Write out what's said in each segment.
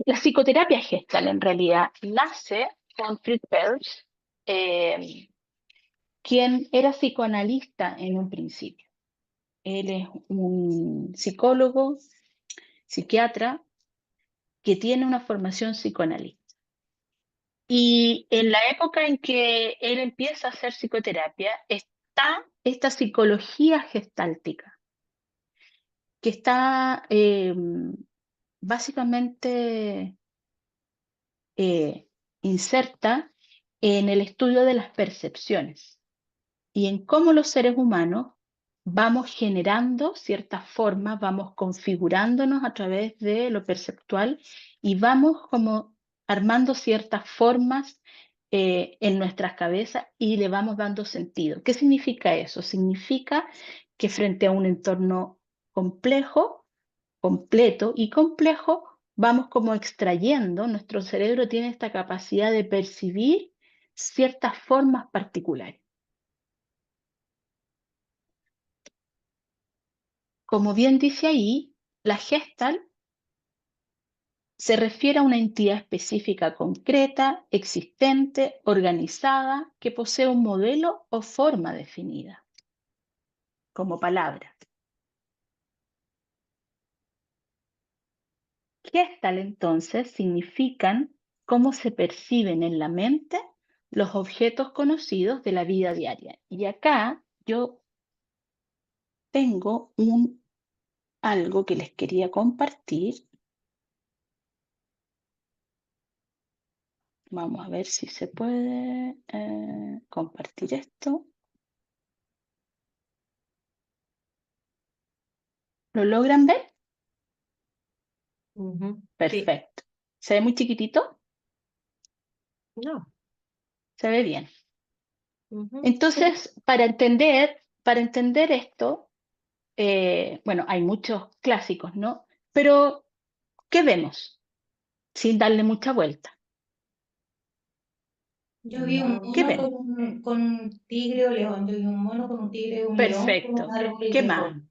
La psicoterapia Gestalt en realidad nace con Fritz Perls, quien era psicoanalista en un principio. Él es un psicólogo, psiquiatra, que tiene una formación psicoanalista. Y en la época en que él empieza a hacer psicoterapia, está esta psicología gestáltica, que está básicamente inserta en el estudio de las percepciones y en cómo los seres humanos vamos generando ciertas formas, vamos configurándonos a través de lo perceptual y vamos como armando ciertas formas en nuestras cabezas y le vamos dando sentido. ¿Qué significa eso? Significa que frente a un entorno complejo, completo y complejo, vamos como extrayendo, nuestro cerebro tiene esta capacidad de percibir ciertas formas particulares. Como bien dice ahí, la Gestalt se refiere a una entidad específica concreta, existente, organizada, que posee un modelo o forma definida, como palabra. Gestalt entonces significan cómo se perciben en la mente los objetos conocidos de la vida diaria. Y acá yo tengo algo que les quería compartir. Vamos a ver si se puede compartir esto. ¿Lo logran ver? Sí. Perfecto. ¿Se ve muy chiquitito? No. Se ve bien. Sí. Entonces, para entender esto, bueno, hay muchos clásicos, ¿no? Pero, ¿qué vemos? Sin darle mucha vuelta. Yo vi un ¿Qué mono ven? con un tigre o león. Yo vi un mono con un tigre o un león con Perfecto. un árbol ¿Qué de más? fondo.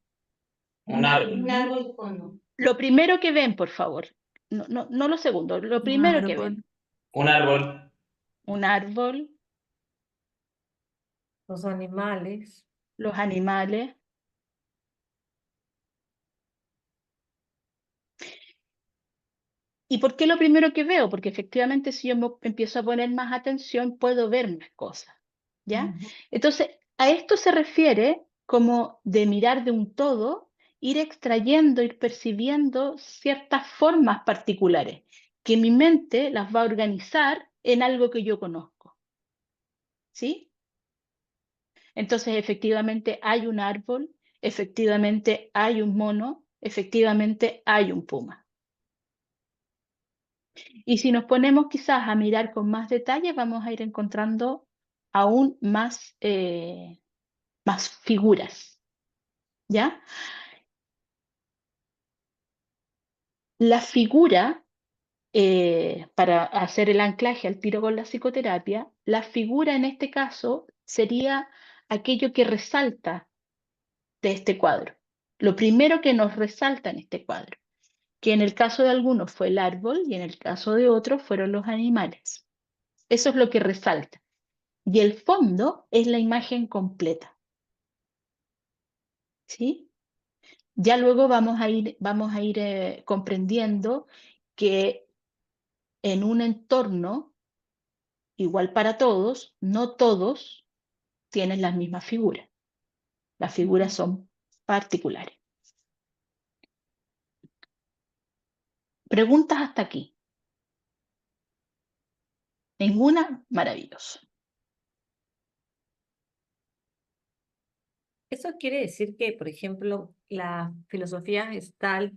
Un árbol de fondo. Lo primero que ven, por favor. No lo segundo. Lo primero que ven. Un árbol. Un árbol, Los animales. los animales. ¿Y por qué lo primero que veo? Porque efectivamente si yo empiezo a poner más atención, puedo ver más cosas, ¿ya? Entonces, a esto se refiere como de mirar de un todo, ir extrayendo, ir percibiendo ciertas formas particulares, que mi mente las va a organizar en algo que yo conozco, ¿sí? Entonces, efectivamente hay un árbol, efectivamente hay un mono, efectivamente hay un puma. Y si nos ponemos quizás a mirar con más detalle, vamos a ir encontrando aún más figuras, ¿ya? La figura, para hacer el anclaje al tiro con la psicoterapia, la figura en este caso sería aquello que resalta de este cuadro. Lo primero que nos resalta en este cuadro, que en el caso de algunos fue el árbol y en el caso de otros fueron los animales. Eso es lo que resalta. Y el fondo es la imagen completa, ¿sí? Ya luego vamos a ir comprendiendo que en un entorno igual para todos, no todos tienen las mismas figuras. Las figuras son particulares. Preguntas hasta aquí. Ninguna, maravilloso. Eso quiere decir que, por ejemplo, la filosofía Gestalt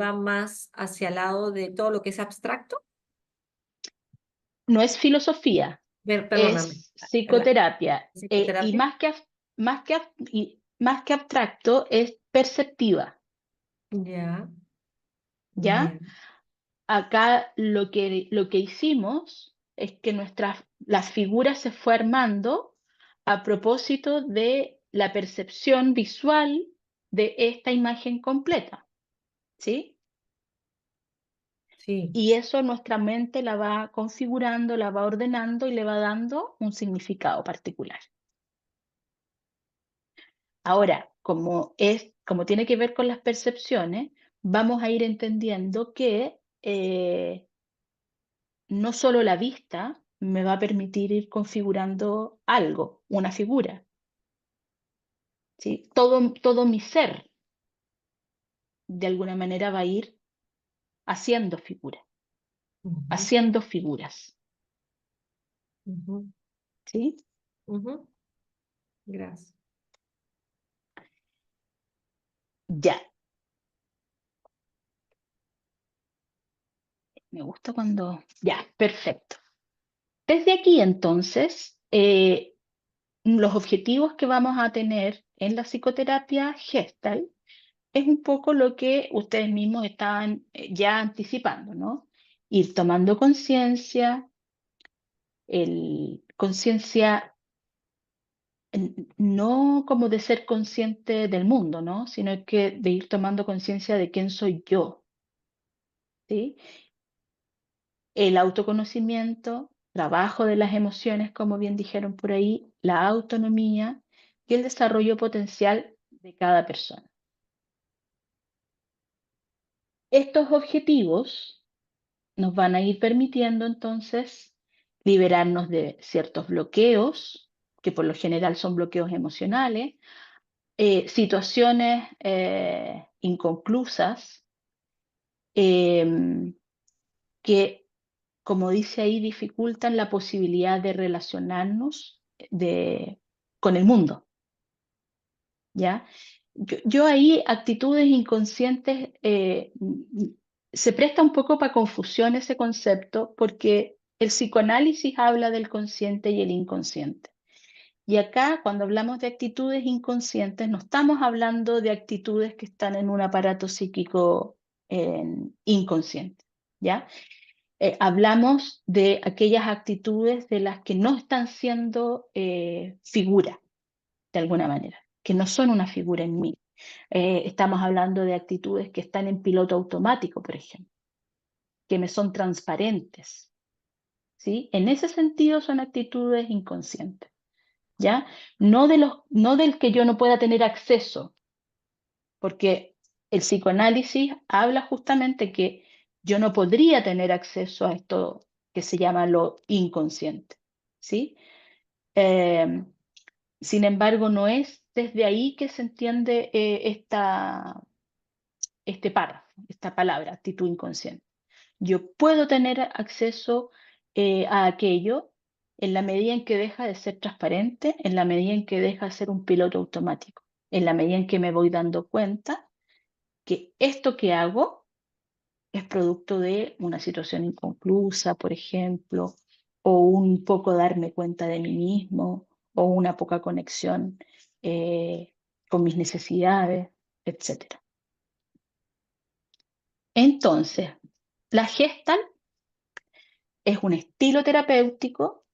va más hacia el lado de todo lo que es abstracto. No es filosofía, Perdóname. es psicoterapia. Y Psicoterapia. más que abstracto es perceptiva, Ya. ¿ya? Bien. Acá lo que hicimos es que las figuras se fue armando a propósito de la percepción visual de esta imagen completa, ¿sí? Sí. Y eso nuestra mente la va configurando, la va ordenando y le va dando un significado particular. Ahora, como tiene que ver con las percepciones, vamos a ir entendiendo que no solo la vista me va a permitir ir configurando algo, una figura, ¿sí? Todo mi ser, de alguna manera, va a ir haciendo figuras, Ujú, haciendo figuras, ujú, ¿sí? ujú. Gracias. Ya, me gusta cuando... Ya, perfecto. Desde aquí, entonces, los objetivos que vamos a tener en la psicoterapia Gestalt es un poco lo que ustedes mismos estaban ya anticipando, ¿no? Ir tomando conciencia, conciencia no como de ser consciente del mundo, ¿no? Sino que de ir tomando conciencia de quién soy yo, ¿sí? El autoconocimiento, trabajo de las emociones, como bien dijeron por ahí, la autonomía y el desarrollo potencial de cada persona. Estos objetivos nos van a ir permitiendo entonces liberarnos de ciertos bloqueos, que por lo general son bloqueos emocionales, situaciones inconclusas, em, que, como dice ahí, dificultan la posibilidad de relacionarnos con el mundo, ¿ya? Yo ahí actitudes inconscientes, se presta un poco para confusión ese concepto porque el psicoanálisis habla del consciente y el inconsciente. Y acá, cuando hablamos de actitudes inconscientes, no estamos hablando de actitudes que están en un aparato psíquico inconsciente, ¿ya? Hablamos de aquellas actitudes de las que no están siendo figura, de alguna manera, que no son una figura en mí. Estamos hablando de actitudes que están en piloto automático, por ejemplo, que me son transparentes, ¿sí? En ese sentido son actitudes inconscientes, ¿ya? No del que yo no pueda tener acceso, porque el psicoanálisis habla justamente que yo no podría tener acceso a esto que se llama lo inconsciente, ¿sí? Eh, Sin embargo, no es desde ahí que se entiende este párrafo, esta palabra, actitud inconsciente. Yo puedo tener acceso a aquello en la medida en que deja de ser transparente, en la medida en que deja de ser un piloto automático, en la medida en que me voy dando cuenta que esto que hago es producto de una situación inconclusa, por ejemplo, o un poco darme cuenta de mí mismo, o una poca conexión con mis necesidades, etc. Entonces, la Gestalt es un estilo terapéutico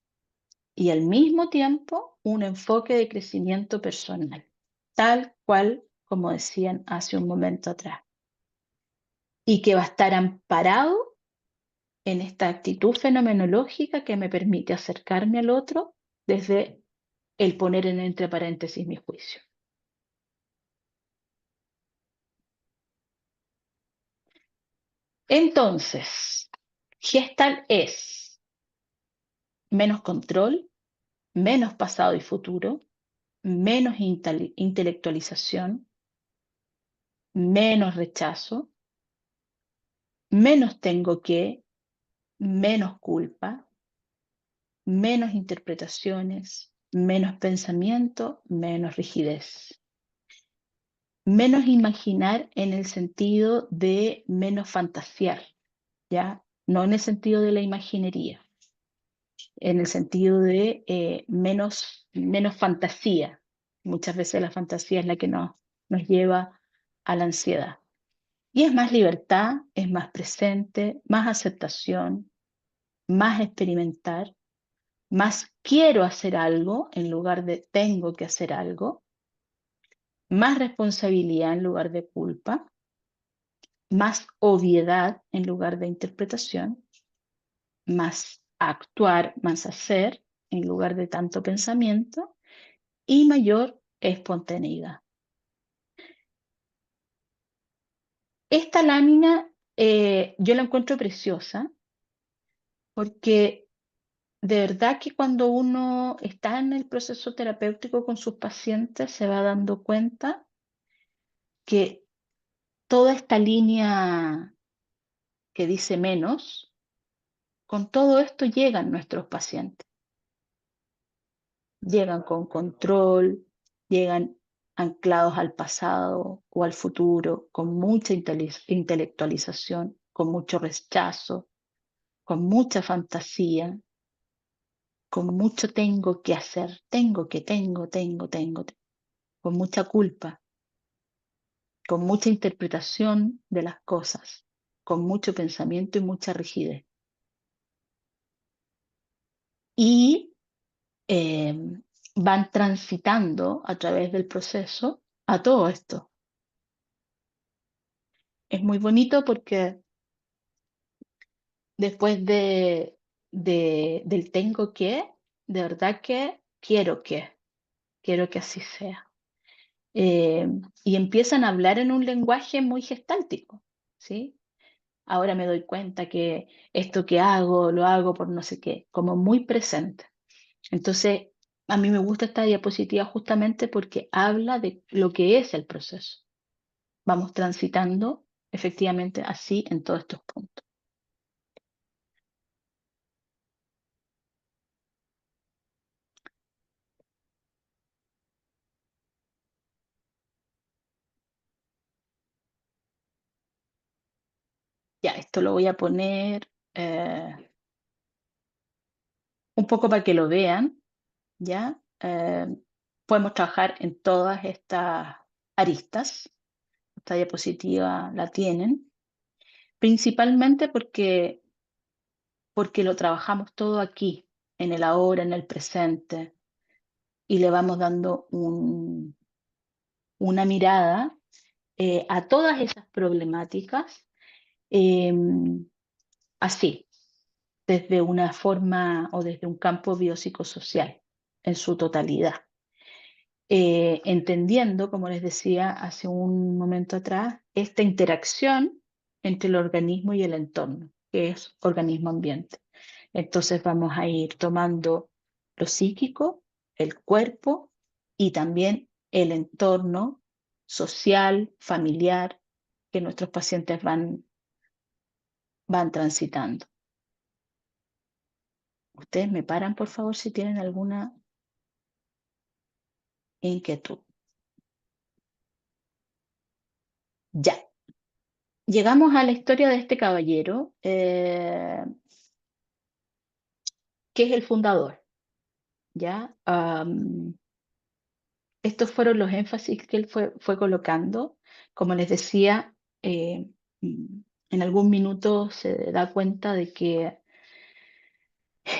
y al mismo tiempo un enfoque de crecimiento personal, tal cual como decían hace un momento atrás, y que va a estar amparado en esta actitud fenomenológica que me permite acercarme al otro desde el poner en entre paréntesis mi juicio. Entonces, Gestalt es menos control, menos pasado y futuro, menos intelectualización, menos rechazo, menos tengo que, menos culpa, menos interpretaciones, menos pensamiento, menos rigidez. Menos imaginar en el sentido de menos fantasear, ¿ya? No en el sentido de la imaginería, en el sentido de menos fantasía. Muchas veces la fantasía es la que nos lleva a la ansiedad. Y es más libertad, es más presente, más aceptación, más experimentar, más quiero hacer algo en lugar de tengo que hacer algo, más responsabilidad en lugar de culpa, más obviedad en lugar de interpretación, más actuar, más hacer en lugar de tanto pensamiento y mayor espontaneidad. Esta lámina yo la encuentro preciosa porque de verdad que cuando uno está en el proceso terapéutico con sus pacientes se va dando cuenta que toda esta línea que dice menos, con todo esto llegan nuestros pacientes. Llegan con control, llegan anclados al pasado o al futuro, con mucha intelectualización, con mucho rechazo, con mucha fantasía, con mucho tengo que hacer, tengo, con mucha culpa, con mucha interpretación de las cosas, con mucho pensamiento y mucha rigidez. Y van transitando a través del proceso a todo esto. Es muy bonito porque después del tengo que, de verdad que quiero que así sea. Y empiezan a hablar en un lenguaje muy gestáltico, ¿sí? Ahora me doy cuenta que esto que hago, lo hago por no sé qué, como muy presente. Entonces, a mí me gusta esta diapositiva justamente porque habla de lo que es el proceso. Vamos transitando efectivamente así en todos estos puntos. Ya, esto lo voy a poner un poco para que lo vean, ¿ya? Podemos trabajar en todas estas aristas. Esta diapositiva la tienen, principalmente porque lo trabajamos todo aquí, en el ahora, en el presente, y le vamos dando una mirada a todas esas problemáticas así, desde una forma o desde un campo biopsicosocial en su totalidad. Entendiendo, como les decía hace un momento atrás, esta interacción entre el organismo y el entorno, que es organismo-ambiente. Entonces vamos a ir tomando lo psíquico, el cuerpo y también el entorno social, familiar, que nuestros pacientes van transitando. Ustedes me paran, por favor, si tienen alguna inquietud. Ya. Llegamos a la historia de este caballero, que es el fundador, ¿ya? Estos fueron los énfasis que él fue colocando. Como les decía, en algún minuto se da cuenta de que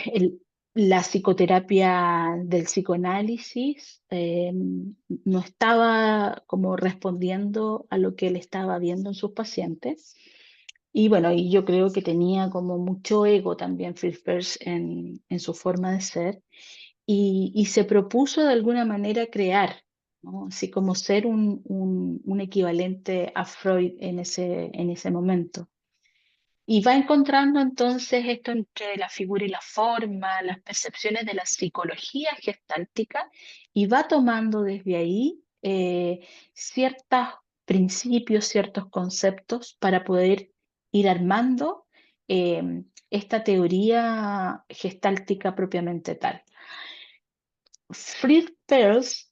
el- la psicoterapia del psicoanálisis no estaba como respondiendo a lo que él estaba viendo en sus pacientes. Y bueno, y yo creo que tenía como mucho ego también Fritz Perls en su forma de ser y se propuso de alguna manera crear, ¿no? Así como ser un equivalente a Freud en ese momento. Y va encontrando entonces esto entre la figura y la forma, las percepciones de la psicología gestáltica, y va tomando desde ahí ciertos principios, ciertos conceptos para poder ir armando esta teoría gestáltica propiamente tal. Fritz Perls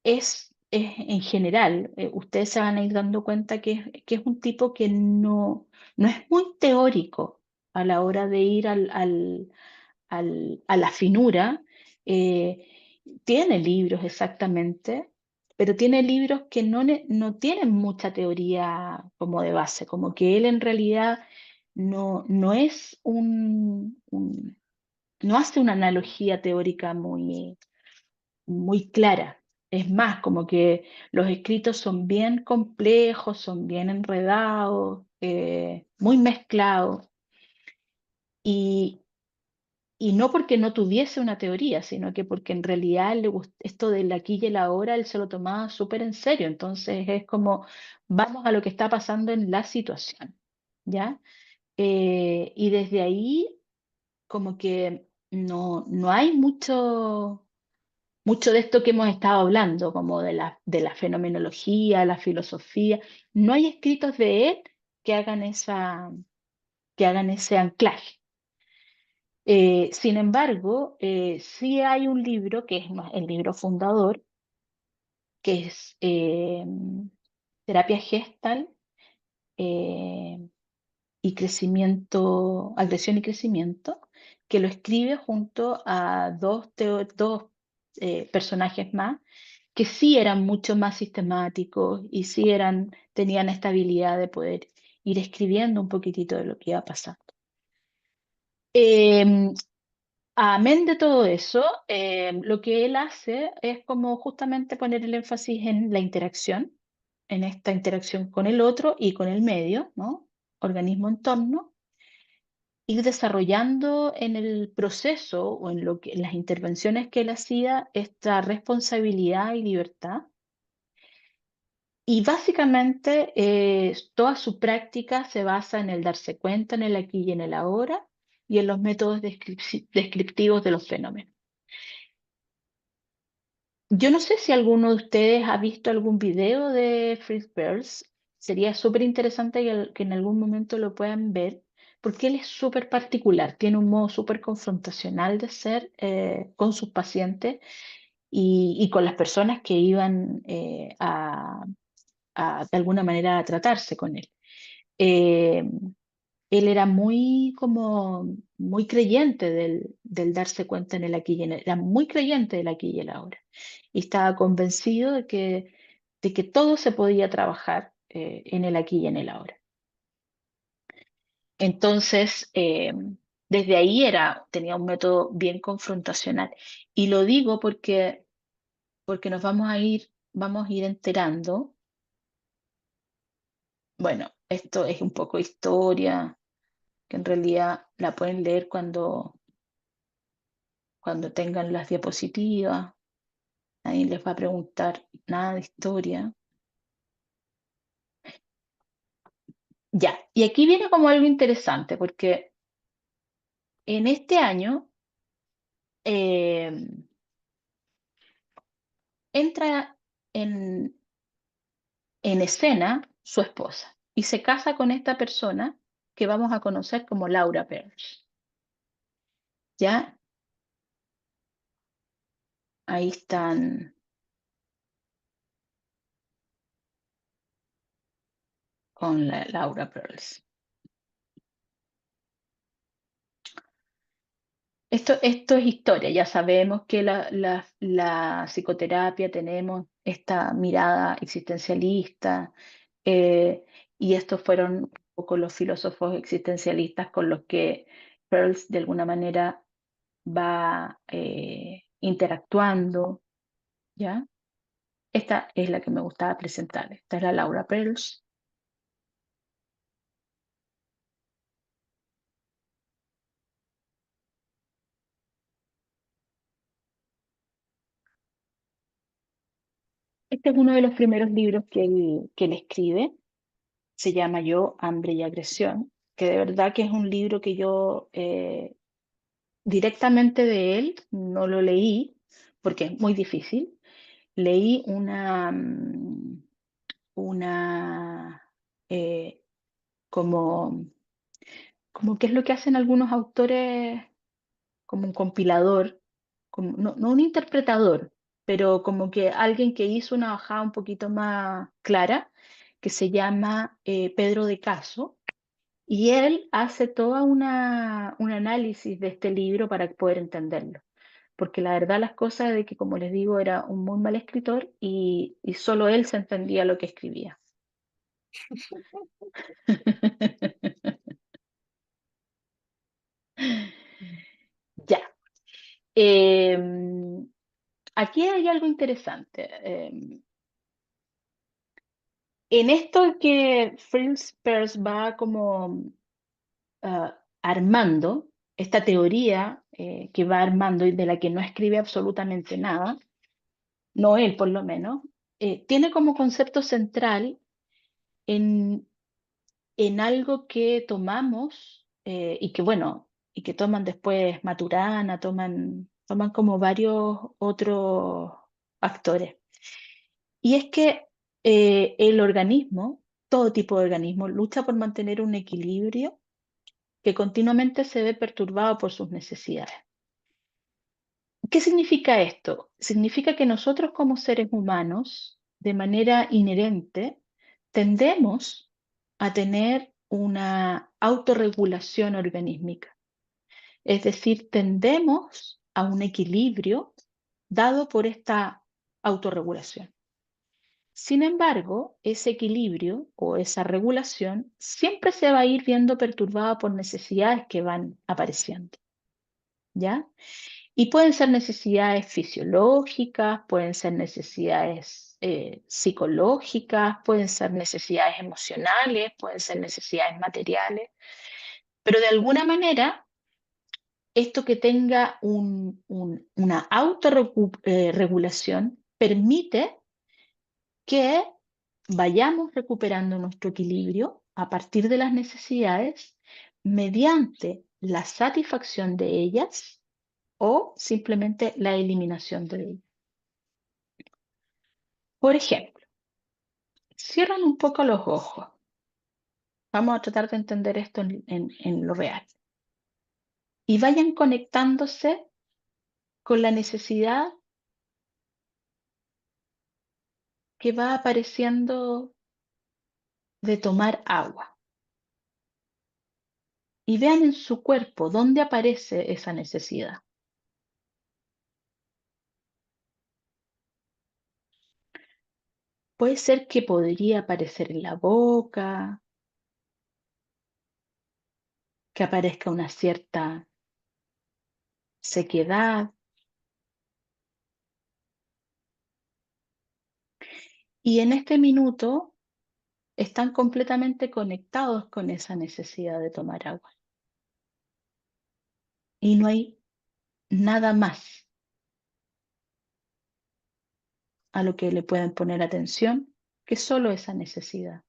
es en general, ustedes se van a ir dando cuenta que es un tipo que no es muy teórico a la hora de ir a la finura. eh, Tiene libros exactamente, pero tiene libros que no tienen mucha teoría como de base, como que él en realidad no es no hace una analogía teórica muy clara. Es más, como que los escritos son bien complejos, son bien enredados, muy mezclados. Y, y no porque no tuviese una teoría, sino que porque en realidad esto del aquí y el ahora, él se lo tomaba súper en serio. Entonces es como, vamos a lo que está pasando en la situación, ¿ya? Y desde ahí, como que no hay mucho de esto que hemos estado hablando, como de la fenomenología, la filosofía. No hay escritos de él que hagan que hagan ese anclaje. Sin embargo, sí hay un libro que es el libro fundador, que es Terapia Gestal eh, y Crecimiento, Agresión y Crecimiento, que lo escribe junto a dos personajes más, que sí eran mucho más sistemáticos y sí tenían esta habilidad de poder ir escribiendo un poquitito de lo que iba pasando. Em, Amén de todo eso, lo que él hace es como justamente poner el énfasis en la interacción, en esta interacción con el otro y con el medio, ¿no? Organismo entorno, ir desarrollando en el proceso o en en las intervenciones que él hacía esta responsabilidad y libertad. Y básicamente toda su práctica se basa en el darse cuenta en el aquí y en el ahora y en los métodos descriptivos de los fenómenos. Yo no sé si alguno de ustedes ha visto algún video de Fritz Perls. Sería súper interesante que en algún momento lo puedan ver, porque él es súper particular, tiene un modo súper confrontacional de ser con sus pacientes y con las personas que iban de alguna manera a tratarse con él. Eh, Él era muy creyente del darse cuenta en el aquí y en el, era muy creyente del aquí y el ahora. Y estaba convencido de que todo se podía trabajar en el aquí y en el ahora. Entonces, desde ahí tenía un método bien confrontacional. Y lo digo porque nos vamos a ir enterando. Bueno, esto es un poco historia, que en realidad la pueden leer cuando tengan las diapositivas. Nadie les va a preguntar nada de historia. Ya, y aquí viene como algo interesante, porque en este año eh, entra en escena su esposa y se casa con esta persona que vamos a conocer como Laura Perls. ¿Ya? Ahí están con la Laura Perls. Esto es historia, ya sabemos que la psicoterapia tenemos esta mirada existencialista, y estos fueron un poco los filósofos existencialistas con los que Peirce de alguna manera va interactuando, ¿ya? Esta es la que me gustaba presentar, esta es la Laura Peirce. Este es uno de los primeros libros que él escribe. Se llama Yo, Hambre y Agresión, que de verdad que es un libro que yo directamente de él no lo leí porque es muy difícil. Leí una como, como qué es lo que hacen algunos autores, como un compilador, no un interpretador, pero como que alguien que hizo una bajada un poquito más clara, que se llama Pedro de Caso. Y él hace toda un análisis de este libro para poder entenderlo. Porque la verdad las cosas es de que, como les digo, era un muy mal escritor y solo él se entendía lo que escribía. Ya. aquí hay algo interesante. En esto que Fritz Perls va como armando, esta teoría que va armando y de la que no escribe absolutamente nada, no él por lo menos, tiene como concepto central en, en algo que tomamos y que bueno, y que toman después Maturana, toman como varios otros actores. Y es que el organismo, todo tipo de organismo, lucha por mantener un equilibrio que continuamente se ve perturbado por sus necesidades. ¿Qué significa esto? Significa que nosotros como seres humanos, de manera inherente, tendemos a tener una autorregulación organísmica. Es decir, tendemos a un equilibrio dado por esta autorregulación. Sin embargo, ese equilibrio o esa regulación siempre se va a ir viendo perturbada por necesidades que van apareciendo, ¿ya? Y pueden ser necesidades fisiológicas, pueden ser necesidades psicológicas, pueden ser necesidades emocionales, pueden ser necesidades materiales, pero de alguna manera, esto que tenga una autorregulación permite que vayamos recuperando nuestro equilibrio a partir de las necesidades mediante la satisfacción de ellas o simplemente la eliminación de ellas. Por ejemplo, cierran un poco los ojos. Vamos a tratar de entender esto en lo real. Y vayan conectándose con la necesidad que va apareciendo de tomar agua. Y vean en su cuerpo dónde aparece esa necesidad. Puede ser que podría aparecer en la boca, que aparezca una cierta sequedad. Y en este minuto están completamente conectados con esa necesidad de tomar agua. Y no hay nada más a lo que le puedan poner atención que solo esa necesidad.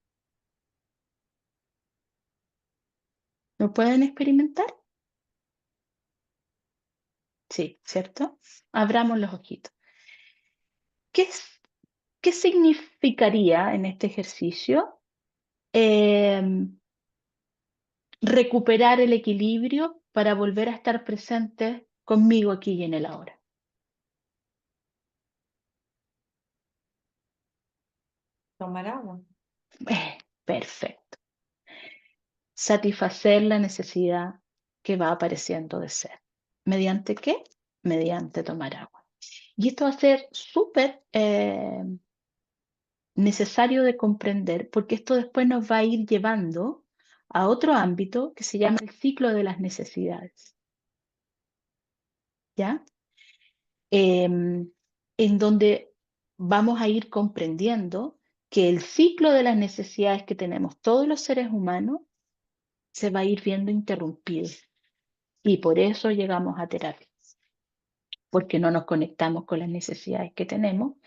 ¿Lo pueden experimentar? Sí, ¿cierto? Abramos los ojitos. ¿Qué, qué significaría en este ejercicio recuperar el equilibrio para volver a estar presente conmigo aquí y en el ahora? Tomar agua. Perfecto. Satisfacer la necesidad que va apareciendo de ser. ¿Mediante qué? Mediante tomar agua. Y esto va a ser súper necesario de comprender porque esto después nos va a ir llevando a otro ámbito que se llama el ciclo de las necesidades. ¿Ya? En donde vamos a ir comprendiendo que el ciclo de las necesidades que tenemos todos los seres humanos se va a ir viendo interrumpido. Y por eso llegamos a terapia, porque no nos conectamos con las necesidades que tenemos,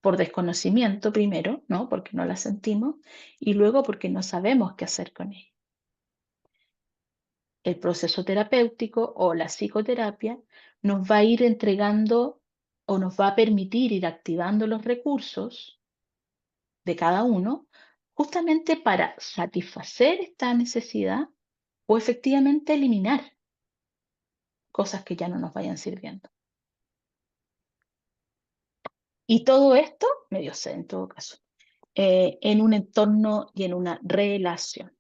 por desconocimiento primero, ¿no? Porque no las sentimos, y luego porque no sabemos qué hacer con ellas. El proceso terapéutico o la psicoterapia nos va a ir entregando o nos va a permitir ir activando los recursos de cada uno justamente para satisfacer esta necesidad o efectivamente eliminar cosas que ya no nos vayan sirviendo. Y todo esto, medio sé en todo caso, en un entorno y en una relación.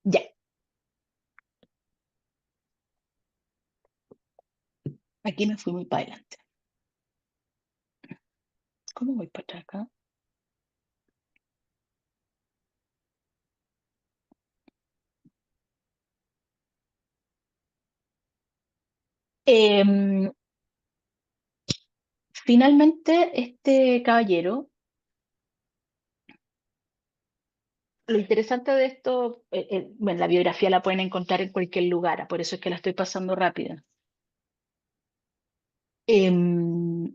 Ya, aquí me fui muy para adelante. ¿Cómo voy para atrás acá? Em, Finalmente, este caballero, lo interesante de esto, bueno, la biografía la pueden encontrar en cualquier lugar, por eso es que la estoy pasando rápida. Em,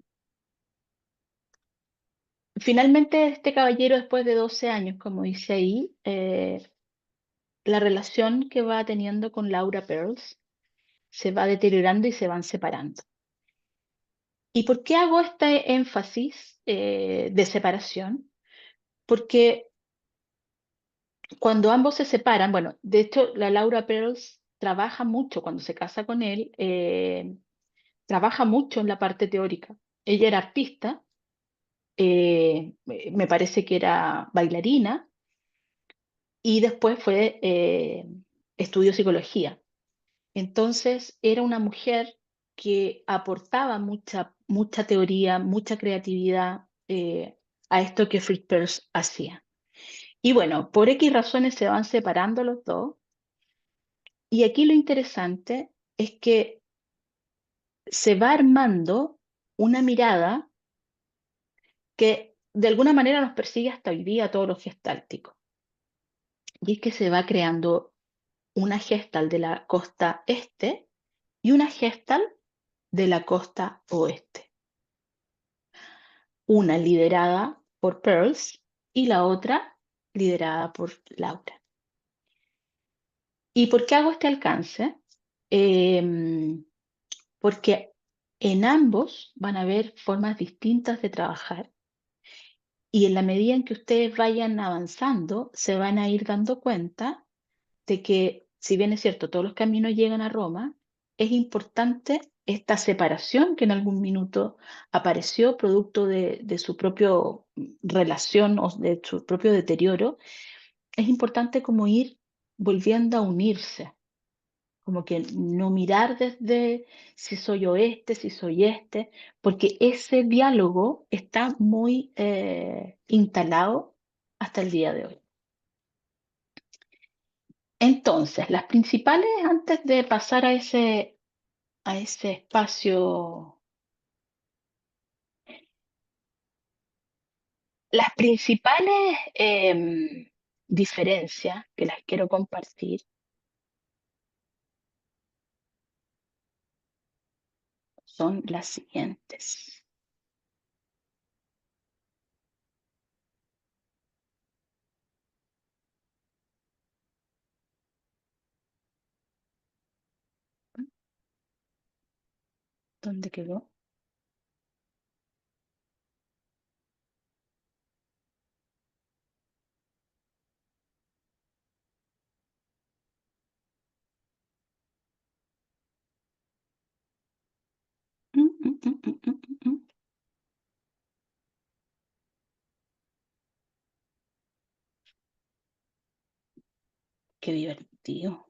Finalmente, este caballero, después de 12 años, como dice ahí, la relación que va teniendo con Laura Pearls se va deteriorando y se van separando. ¿Y por qué hago este énfasis de separación? Porque cuando ambos se separan, bueno, de hecho, la Laura Pearls trabaja mucho cuando se casa con él, trabaja mucho en la parte teórica. Ella era artista, me parece que era bailarina y después fue, estudió psicología. Entonces, era una mujer que aportaba mucha teoría, mucha creatividad a esto que Fritz Perls hacía. Y bueno, por X razones se van separando los dos. Y aquí lo interesante es que se va armando una mirada que de alguna manera nos persigue hasta hoy día a todos los gestálticos. Y es que se va creando una gestal de la costa este y una gestal de la costa oeste. Una liderada por Pearls y la otra liderada por Laura. ¿Y por qué hago este alcance? Porque en ambos van a haber formas distintas de trabajar y en la medida en que ustedes vayan avanzando, se van a ir dando cuenta de que, si bien es cierto, todos los caminos llegan a Roma, es importante esta separación que en algún minuto apareció producto de su propia relación o de su propio deterioro, es importante como ir volviendo a unirse, como que no mirar desde si soy oeste, si soy este, porque ese diálogo está muy instalado hasta el día de hoy. Entonces, las principales, antes de pasar a ese espacio, las principales diferencias que las quiero compartir son las siguientes. ¿Dónde quedó? Mm, mm, mm, mm, mm, mm, mm. Qué divertido.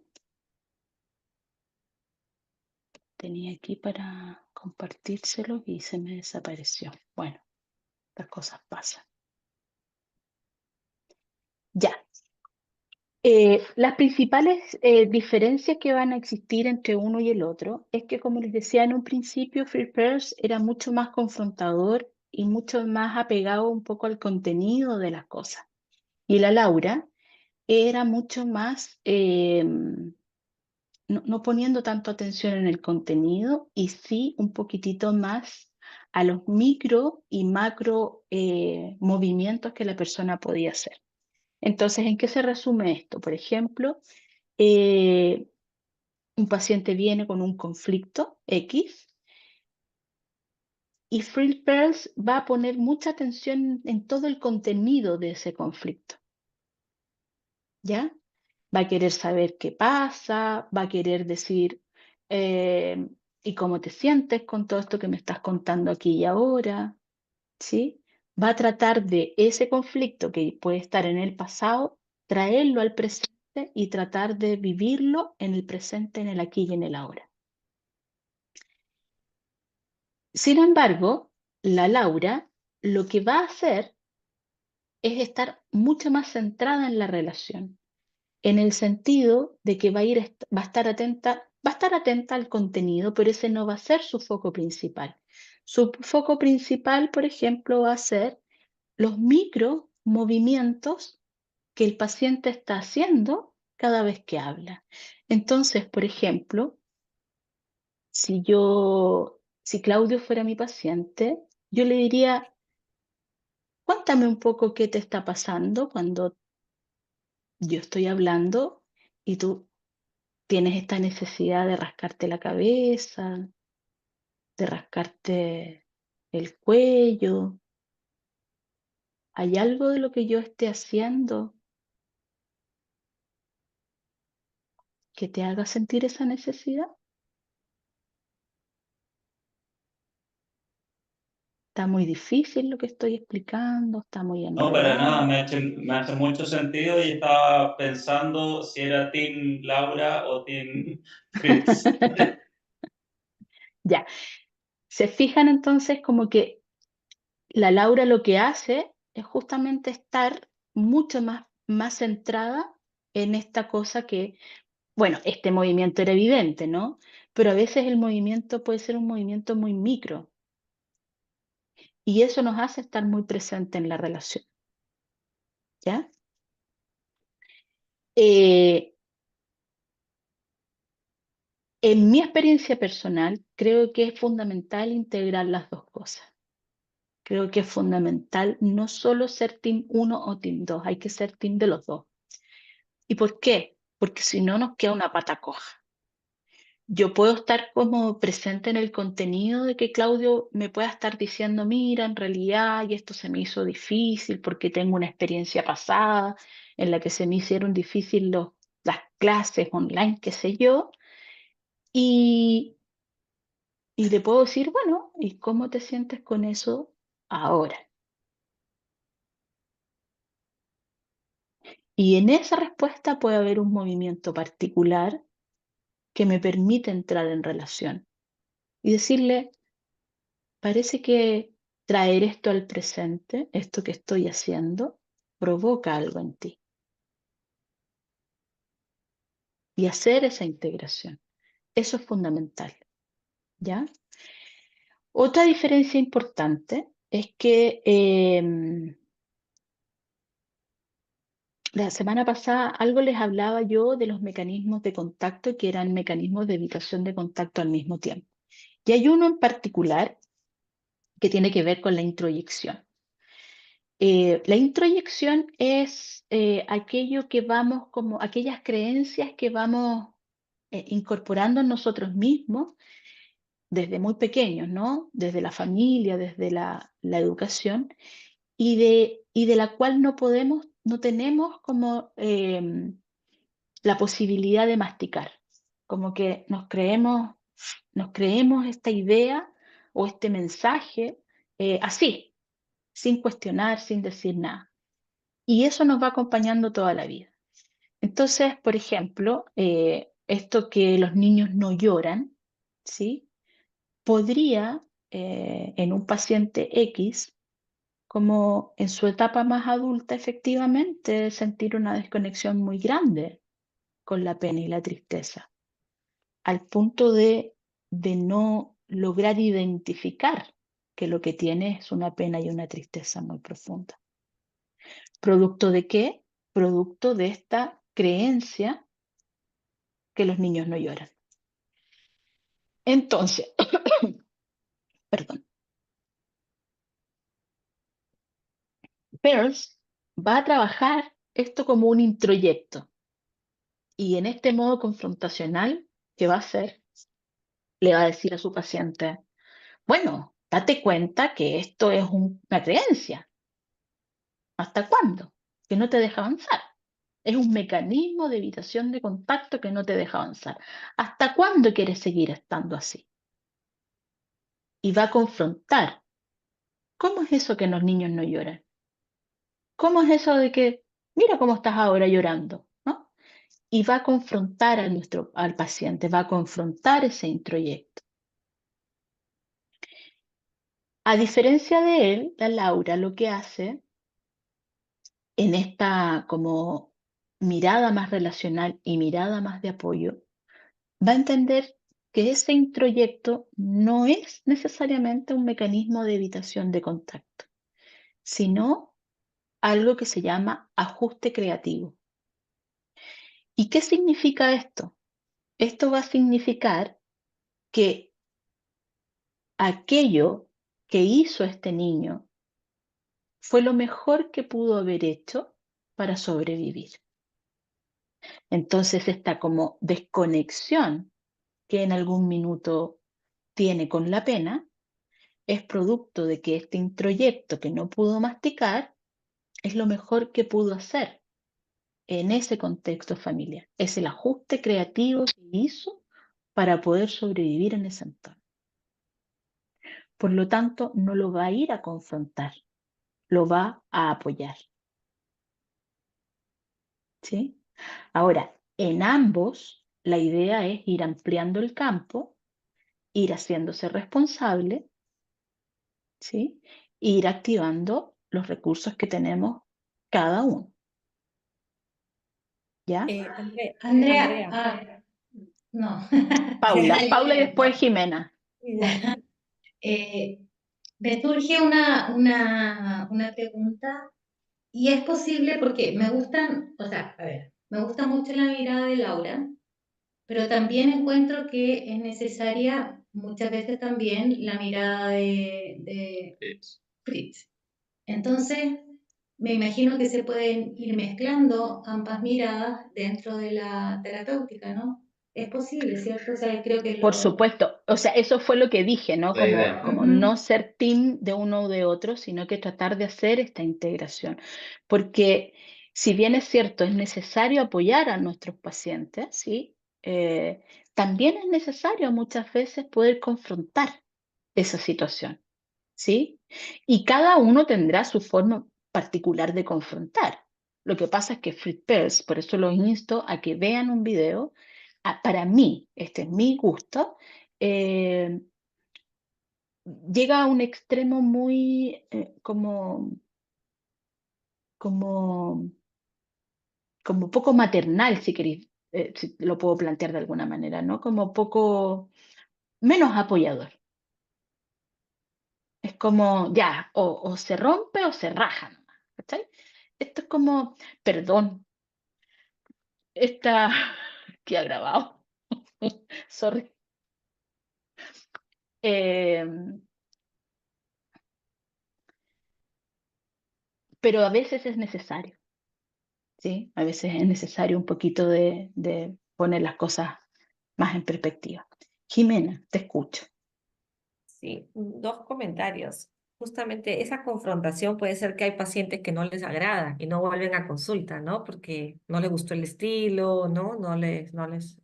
Tenía aquí para compartírselo y se me desapareció. Bueno, las cosas pasan. Ya. Las principales diferencias que van a existir entre uno y el otro es que, como les decía en un principio, Free Pearls era mucho más confrontador y mucho más apegado un poco al contenido de las cosas. Y la Laura era mucho más, no poniendo tanto atención en el contenido y sí un poquitito más a los micro y macro movimientos que la persona podía hacer. Entonces, ¿en qué se resume esto? Por ejemplo, eh, un paciente viene con un conflicto X y Free Pearls va a poner mucha atención en todo el contenido de ese conflicto, ¿ya? Va a querer saber qué pasa, va a querer decir, eh, ¿y cómo te sientes con todo esto que me estás contando aquí y ahora? ¿Sí? Va a tratar de ese conflicto que puede estar en el pasado, traerlo al presente y tratar de vivirlo en el presente, en el aquí y en el ahora. Sin embargo, la Laura lo que va a hacer es estar mucho más centrada en la relación, en el sentido de que va a estar atenta Va a estar atenta al contenido, pero ese no va a ser su foco principal. Su foco principal, por ejemplo, va a ser los micro movimientos que el paciente está haciendo cada vez que habla. Entonces, por ejemplo, si Claudio fuera mi paciente, yo le diría, cuéntame un poco qué te está pasando cuando yo estoy hablando y tú tienes esta necesidad de rascarte la cabeza, de rascarte el cuello. ¿Hay algo de lo que yo esté haciendo que te haga sentir esa necesidad? ¿Está muy difícil lo que estoy explicando? ¿Está muy No, para nada, enredado? me hace mucho sentido y estaba pensando si era Team Laura o Team Fritz. Ya, se fijan entonces como que la Laura lo que hace es justamente estar mucho más centrada en esta cosa que, bueno, este movimiento era evidente, ¿no? Pero a veces el movimiento puede ser un movimiento muy micro y eso nos hace estar muy presente en la relación, ¿ya? Eh, en mi experiencia personal, creo que es fundamental integrar las dos cosas. Creo que es fundamental no solo ser team 1 o team 2, hay que ser team de los dos. ¿Y por qué? Porque si no nos queda una pata coja. Yo puedo estar como presente en el contenido de que Claudio me pueda estar diciendo, mira, en realidad, y esto se me hizo difícil porque tengo una experiencia pasada en la que se me hicieron difícil las clases online, qué sé yo, y, y le puedo decir, bueno, ¿y cómo te sientes con eso ahora? Y en esa respuesta puede haber un movimiento particular que me permite entrar en relación y decirle, parece que traer esto al presente, esto que estoy haciendo, provoca algo en ti. Y hacer esa integración. Eso es fundamental, ¿ya? Otra diferencia importante es que la semana pasada algo les hablaba yo de los mecanismos de contacto que eran mecanismos de evitación de contacto al mismo tiempo. Y hay uno en particular que tiene que ver con la introyección. La introyección es aquello que vamos, como aquellas creencias que vamos incorporando en nosotros mismos desde muy pequeños, ¿no? Desde la familia, desde la educación, y de la cual no tenemos como la posibilidad de masticar. Como que nos creemos esta idea o este mensaje así, sin cuestionar, sin decir nada. Y eso nos va acompañando toda la vida. Entonces, por ejemplo, esto que los niños no lloran, ¿sí? Podría, en un paciente X, como en su etapa más adulta, efectivamente, sentir una desconexión muy grande con la pena y la tristeza, al punto de no lograr identificar que lo que tiene es una pena y una tristeza muy profunda. ¿Producto de qué? Producto de esta creencia que los niños no lloran. Entonces, perdón, Peirce va a trabajar esto como un introyecto y en este modo confrontacional, ¿qué va a hacer? Le va a decir a su paciente, bueno, date cuenta que esto es una creencia. ¿Hasta cuándo? Que no te deja avanzar. Es un mecanismo de evitación de contacto que no te deja avanzar. ¿Hasta cuándo quieres seguir estando así? Y va a confrontar. ¿Cómo es eso que los niños no lloran? ¿Cómo es eso de que, mira cómo estás ahora llorando? ¿No? Y va a confrontar al paciente, va a confrontar ese introyecto. A diferencia de él, la Laura lo que hace en esta como mirada más relacional y mirada más de apoyo, va a entender que ese introyecto no es necesariamente un mecanismo de evitación de contacto, sino algo que se llama ajuste creativo. ¿Y qué significa esto? Esto va a significar que aquello que hizo este niño fue lo mejor que pudo haber hecho para sobrevivir. Entonces, esta como desconexión que en algún minuto tiene con la pena es producto de que este introyecto que no pudo masticar es lo mejor que pudo hacer en ese contexto familiar. Es el ajuste creativo que hizo para poder sobrevivir en ese entorno. Por lo tanto, no lo va a ir a confrontar, lo va a apoyar. ¿Sí? Ahora, en ambos, la idea es ir ampliando el campo, ir haciéndose responsable, ¿sí? E ir activando los recursos que tenemos cada uno. ¿Ya? Andrea, Andrea. no. Paula y después Jimena. Ya. Eh, Me surge una pregunta y es posible porque me gustan, o sea, a ver, me gusta mucho la mirada de Laura, pero también encuentro que es necesaria muchas veces también la mirada de Fritz. Entonces, me imagino que se pueden ir mezclando ambas miradas dentro de la terapéutica, ¿no? Es posible, ¿cierto? O sea, creo que Por lo... supuesto, o sea, eso fue lo que dije, ¿no? La idea. Como Ujú. no ser team de uno o de otro, sino que tratar de hacer esta integración. Porque si bien es cierto, es necesario apoyar a nuestros pacientes, ¿sí? También es necesario muchas veces poder confrontar esa situación, ¿sí? Y cada uno tendrá su forma particular de confrontar. Lo que pasa es que Fritz Perls, por eso los insto a que vean un video. Para mí, este es mi gusto, eh, llega a un extremo muy como, como poco maternal, si queréis, si lo puedo plantear de alguna manera, ¿no? Como poco menos apoyador. Es como, ya, o se rompe o se raja nomás, ¿cachai? Esto es como, perdón, esta que ha grabado, sorry. Em, pero a veces es necesario, ¿sí? A veces es necesario un poquito de poner las cosas más en perspectiva. Jimena, te escucho. Sí, dos comentarios. Justamente esa confrontación puede ser que hay pacientes que no les agrada y no vuelven a consulta, ¿no? Porque no les gustó el estilo, ¿no? No les...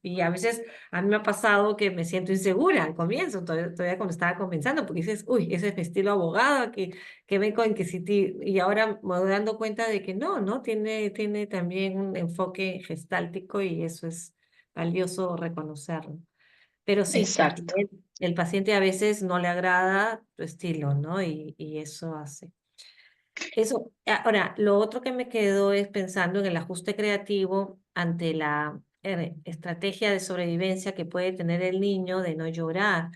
Y a veces a mí me ha pasado que me siento insegura al comienzo, todavía cuando estaba comenzando, porque dices, uy, ese es mi estilo abogado, que vengo en que sí, y ahora me voy dando cuenta de que no, ¿no? Tiene también un enfoque gestáltico y eso es valioso reconocerlo. Pero sí, Exacto. el paciente a veces no le agrada tu estilo, ¿no? Y eso hace. Eso, ahora, lo otro que me quedó es pensando en el ajuste creativo ante la estrategia de sobrevivencia que puede tener el niño de no llorar.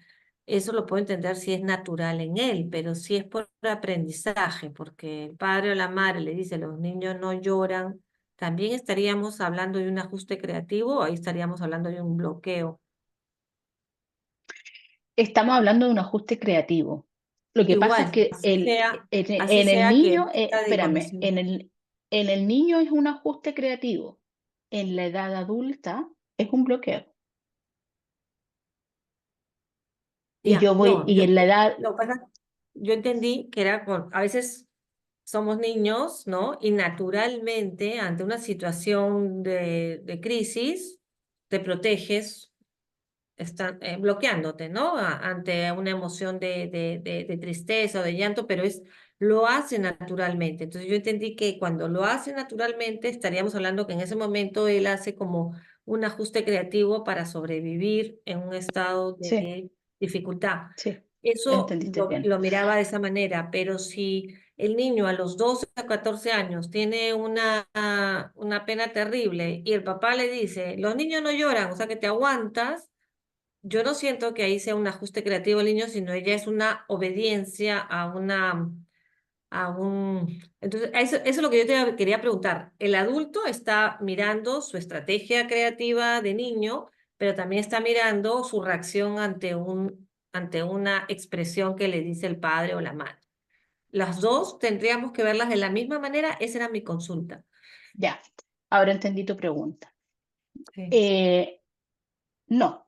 Eso lo puedo entender si es natural en él, pero si es por aprendizaje, porque el padre o la madre le dice, los niños no lloran, también estaríamos hablando de un ajuste creativo o ahí estaríamos hablando de un bloqueo. Estamos hablando de un ajuste creativo. Lo que pasa es Igual, que así en el sea que niño, exista espérame, disminución. en el niño es un ajuste creativo. En la edad adulta es un bloqueo. Y Ya, yo voy, no, y en la edad, lo que pasa, yo entendí que era a veces somos niños, ¿no? Y naturalmente, ante una situación de crisis, te proteges bloqueándote, ¿no? Ante una emoción de tristeza o de llanto, pero lo hace naturalmente. Entonces yo entendí que cuando lo hace naturalmente, estaríamos hablando que en ese momento él hace como un ajuste creativo para sobrevivir en un estado sí, de dificultad. sí, Eso entendiste bien. lo miraba de esa manera, pero si el niño a los 12 o 14 años tiene una pena terrible y el papá le dice, los niños no lloran, o sea que te aguantas, yo no siento que ahí sea un ajuste creativo del niño, sino ella es una obediencia Entonces, eso es lo que yo te quería preguntar. El adulto está mirando su estrategia creativa de niño, pero también está mirando su reacción ante una expresión que le dice el padre o la madre. Las dos tendríamos que verlas de la misma manera. Esa era mi consulta. Ya, ahora entendí tu pregunta. Sí. Eh, no,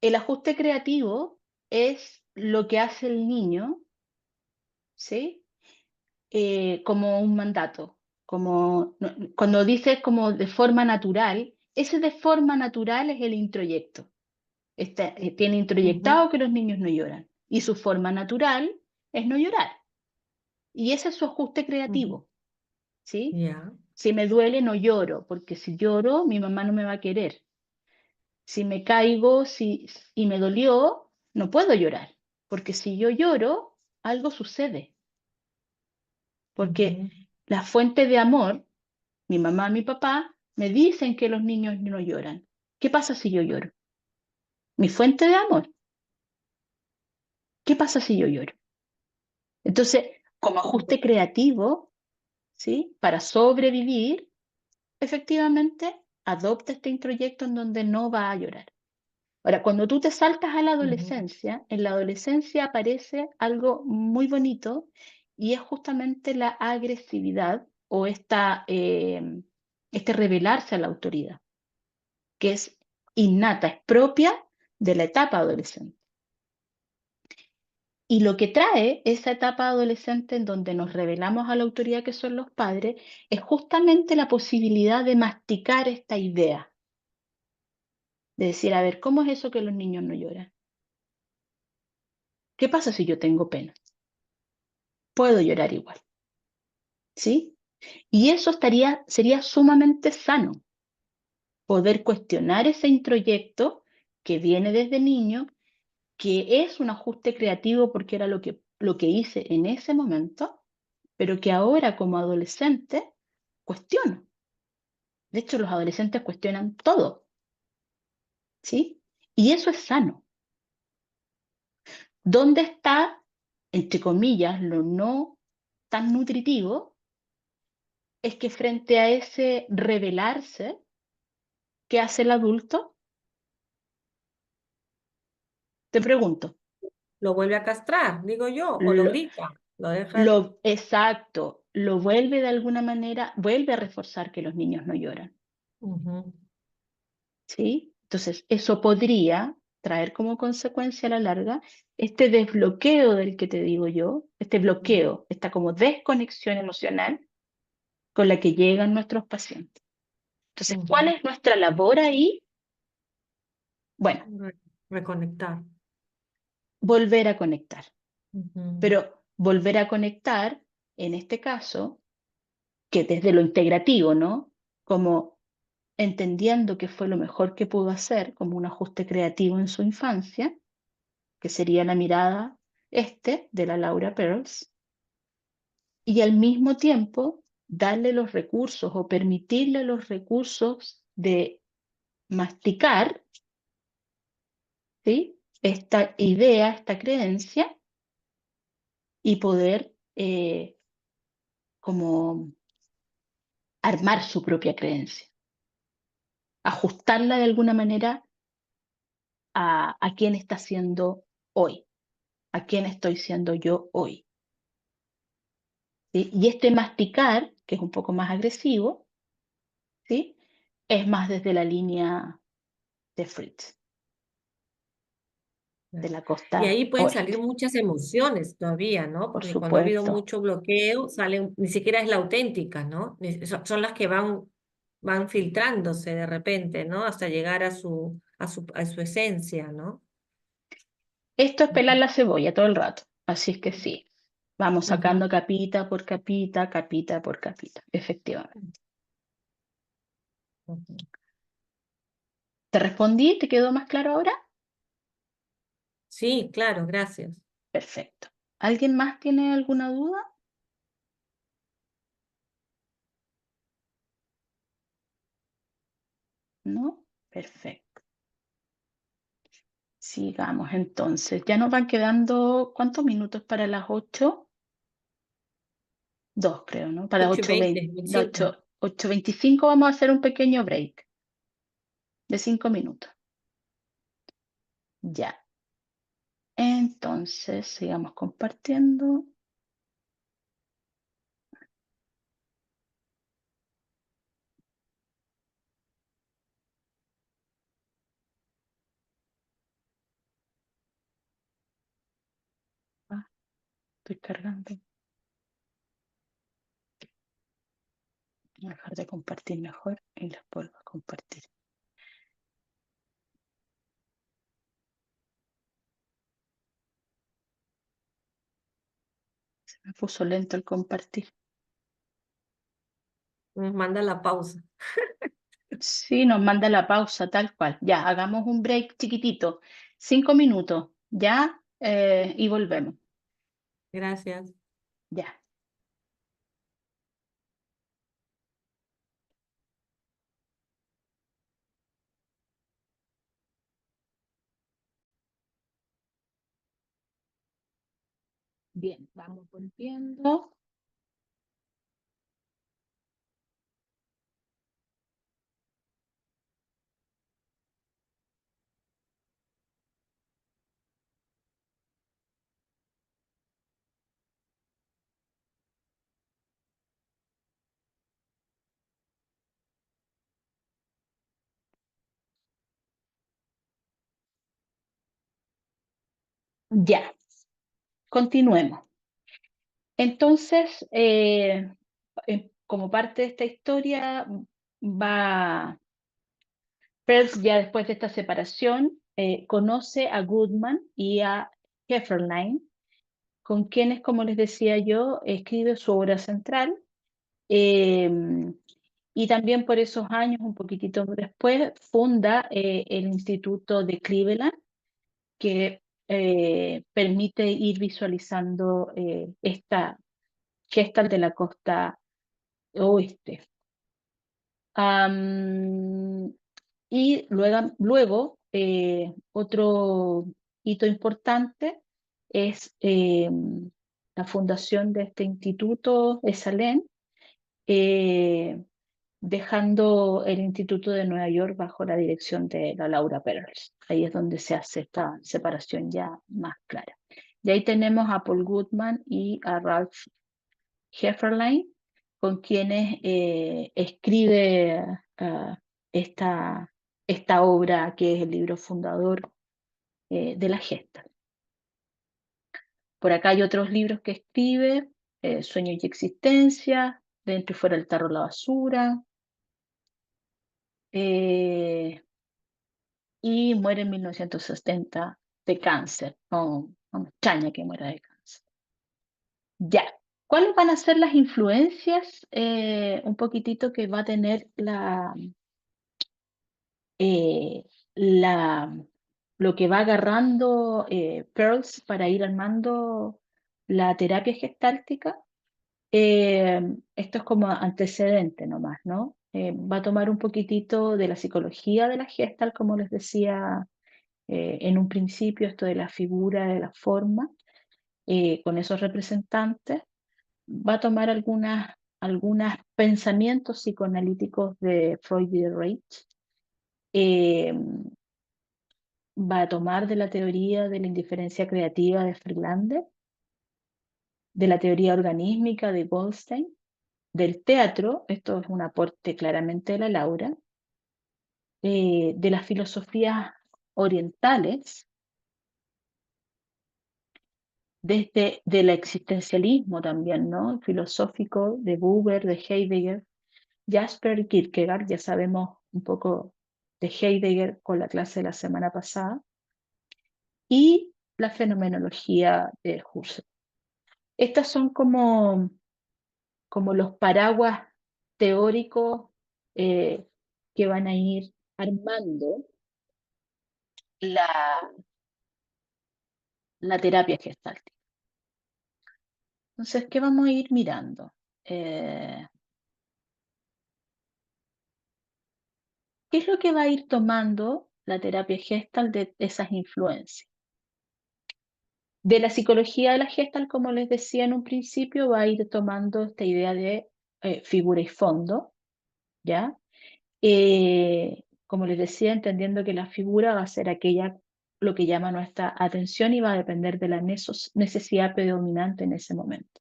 el ajuste creativo es lo que hace el niño, ¿sí? Como un mandato, cuando dices como de forma natural, ese de forma natural es el introyecto. Tiene Ujú. introyectado que los niños no lloran y su forma natural es no llorar. Y ese es su ajuste Ujú. creativo, ¿sí? Ya. Si me duele, no lloro, porque si lloro, mi mamá no me va a querer. Si me caigo y me dolió, no puedo llorar, porque si yo lloro, algo sucede, porque Ujú. la fuente de amor, mi mamá, mi papá, me dicen que los niños no lloran. ¿Qué pasa si yo lloro? Mi fuente de amor. ¿Qué pasa si yo lloro? Entonces, como ajuste creativo, ¿sí? Para sobrevivir, efectivamente, adopta este introyecto en donde no va a llorar. Ahora, cuando tú te saltas a la Ujú. adolescencia, en la adolescencia aparece algo muy bonito y es justamente la agresividad o este rebelarse a la autoridad, que es innata, es propia de la etapa adolescente. Y lo que trae esa etapa adolescente en donde nos rebelamos a la autoridad que son los padres es justamente la posibilidad de masticar esta idea, de decir, a ver, ¿cómo es eso que los niños no lloran? ¿Qué pasa si yo tengo pena? Puedo llorar igual, ¿sí? Y eso sería sumamente sano, poder cuestionar ese introyecto que viene desde niño, que es un ajuste creativo porque era lo que hice en ese momento, pero que ahora como adolescente cuestiono. De hecho, los adolescentes cuestionan todo, ¿sí? Y eso es sano. ¿Dónde está, entre comillas, lo no tan nutritivo? Es que frente a ese rebelarse, ¿qué hace el adulto? Te pregunto. Lo vuelve a castrar, digo yo, o lo Lo, grita, lo deja. exacto, lo vuelve de alguna manera, vuelve a reforzar que los niños no lloran, Ujú. ¿sí? Entonces, eso podría traer como consecuencia a la larga este desbloqueo del que te digo yo, este bloqueo, esta como desconexión emocional con la que llegan nuestros pacientes. Entonces, ¿cuál Ujú. es nuestra labor ahí? Bueno, Reconectar. volver a conectar, Ujú. pero volver a conectar, en este caso, que desde lo integrativo, ¿no? Como entendiendo que fue lo mejor que pudo hacer, como un ajuste creativo en su infancia, que sería la mirada de la Laura Pearls, y al mismo tiempo darle los recursos o permitirle los recursos de masticar, ¿sí? Esta idea, esta creencia, y poder como armar su propia creencia, ajustarla de alguna manera a quién está siendo hoy, a quién estoy siendo yo hoy. ¿Sí? Y este masticar, que es un poco más agresivo, ¿sí? Es más desde la línea de Fritz, de Claro. la Y costa ahí pueden salir oeste, muchas emociones todavía, ¿no? por Porque cuando ha habido supuesto. mucho bloqueo, salen, ni siquiera es la auténtica, ¿no? Son las que van filtrándose de repente, ¿no? Hasta llegar a su esencia, ¿no? Esto es pelar la cebolla todo el rato, así es que sí, vamos Ujú. sacando capita por capita, capita por capita, efectivamente. Ujú. ¿Te respondí? ¿Te quedó más claro ahora? Sí, claro, gracias. Perfecto. ¿Alguien más tiene alguna duda? ¿No? Perfecto. Sigamos entonces. Ya nos van quedando, ¿cuántos minutos para las 8? 2, creo, ¿no? Para 8:20, 8:20, 25. 8:25 vamos a hacer un pequeño break de 5 minutos. Ya. Entonces, sigamos compartiendo. Ah, estoy cargando. Voy a dejar de compartir mejor y les vuelvo a compartir. Se me puso lento el compartir. Nos manda la pausa. Sí, nos manda la pausa, tal cual. Ya, hagamos un break chiquitito. 5 minutos, ya, y volvemos. Gracias. Ya. Bien, vamos volviendo. Ya, continuemos. Entonces, como parte de esta historia, va Peirce, ya después de esta separación, conoce a Goodman y a Hefferline, con quienes, como les decía yo, escribe su obra central. Y también por esos años, un poquitito después, funda el Instituto de Cleveland, que permite ir visualizando esta Gestalt de la costa oeste. Y luego otro hito importante es la fundación de este instituto, Esalen, eh, dejando el Instituto de Nueva York bajo la dirección de la Laura Peirce. Ahí es donde se hace esta separación ya más clara. Y ahí tenemos a Paul Goodman y a Ralph Hefferline, con quienes escribe esta, esta obra que es el libro fundador de la Gestalt. Por acá hay otros libros que escribe, Sueños y Existencia, Dentro y Fuera del Tarro la Basura, y muere en 1970 de cáncer. No me extraña que muera de cáncer. Ya. ¿Cuáles van a ser las influencias un poquitito que va a tener eh, la, lo que va agarrando Peirce para ir armando la terapia gestáltica? Esto es como antecedente nomás, ¿no? Va a tomar un poquitito de la psicología de la Gestalt, como les decía en un principio, esto de la figura, de la forma, con esos representantes. Va a tomar algunos pensamientos psicoanalíticos de Freud y de Reich. Eh, Va a tomar de la teoría de la indiferencia creativa de Friedlander, de la teoría organísmica de Goldstein, del teatro, esto es un aporte claramente de la Laura, de las filosofías orientales, desde del existencialismo también, ¿no? Filosófico de Buber, de Heidegger, Jasper Kierkegaard, ya sabemos un poco de Heidegger con la clase de la semana pasada, y la fenomenología de Husserl. Estas son como los paraguas teóricos que van a ir armando la, la terapia gestáltica. Entonces, ¿qué vamos a ir mirando? ¿Qué es lo que va a ir tomando la terapia Gestalt de esas influencias. De la psicología de la Gestalt, como les decía en un principio, va a ir tomando esta idea de figura y fondo, ¿ya? Como les decía, entendiendo que la figura va a ser aquella, lo que llama nuestra atención y va a depender de la necesidad predominante en ese momento.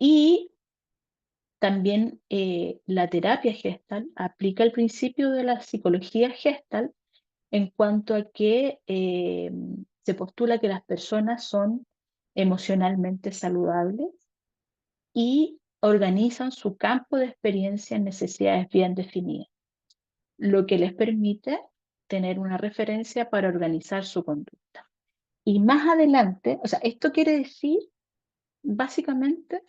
Y también la terapia Gestalt aplica el principio de la psicología Gestalt en cuanto a que se postula que las personas son emocionalmente saludables y organizan su campo de experiencia en necesidades bien definidas, lo que les permite tener una referencia para organizar su conducta. Y más adelante, o sea, esto quiere decir básicamente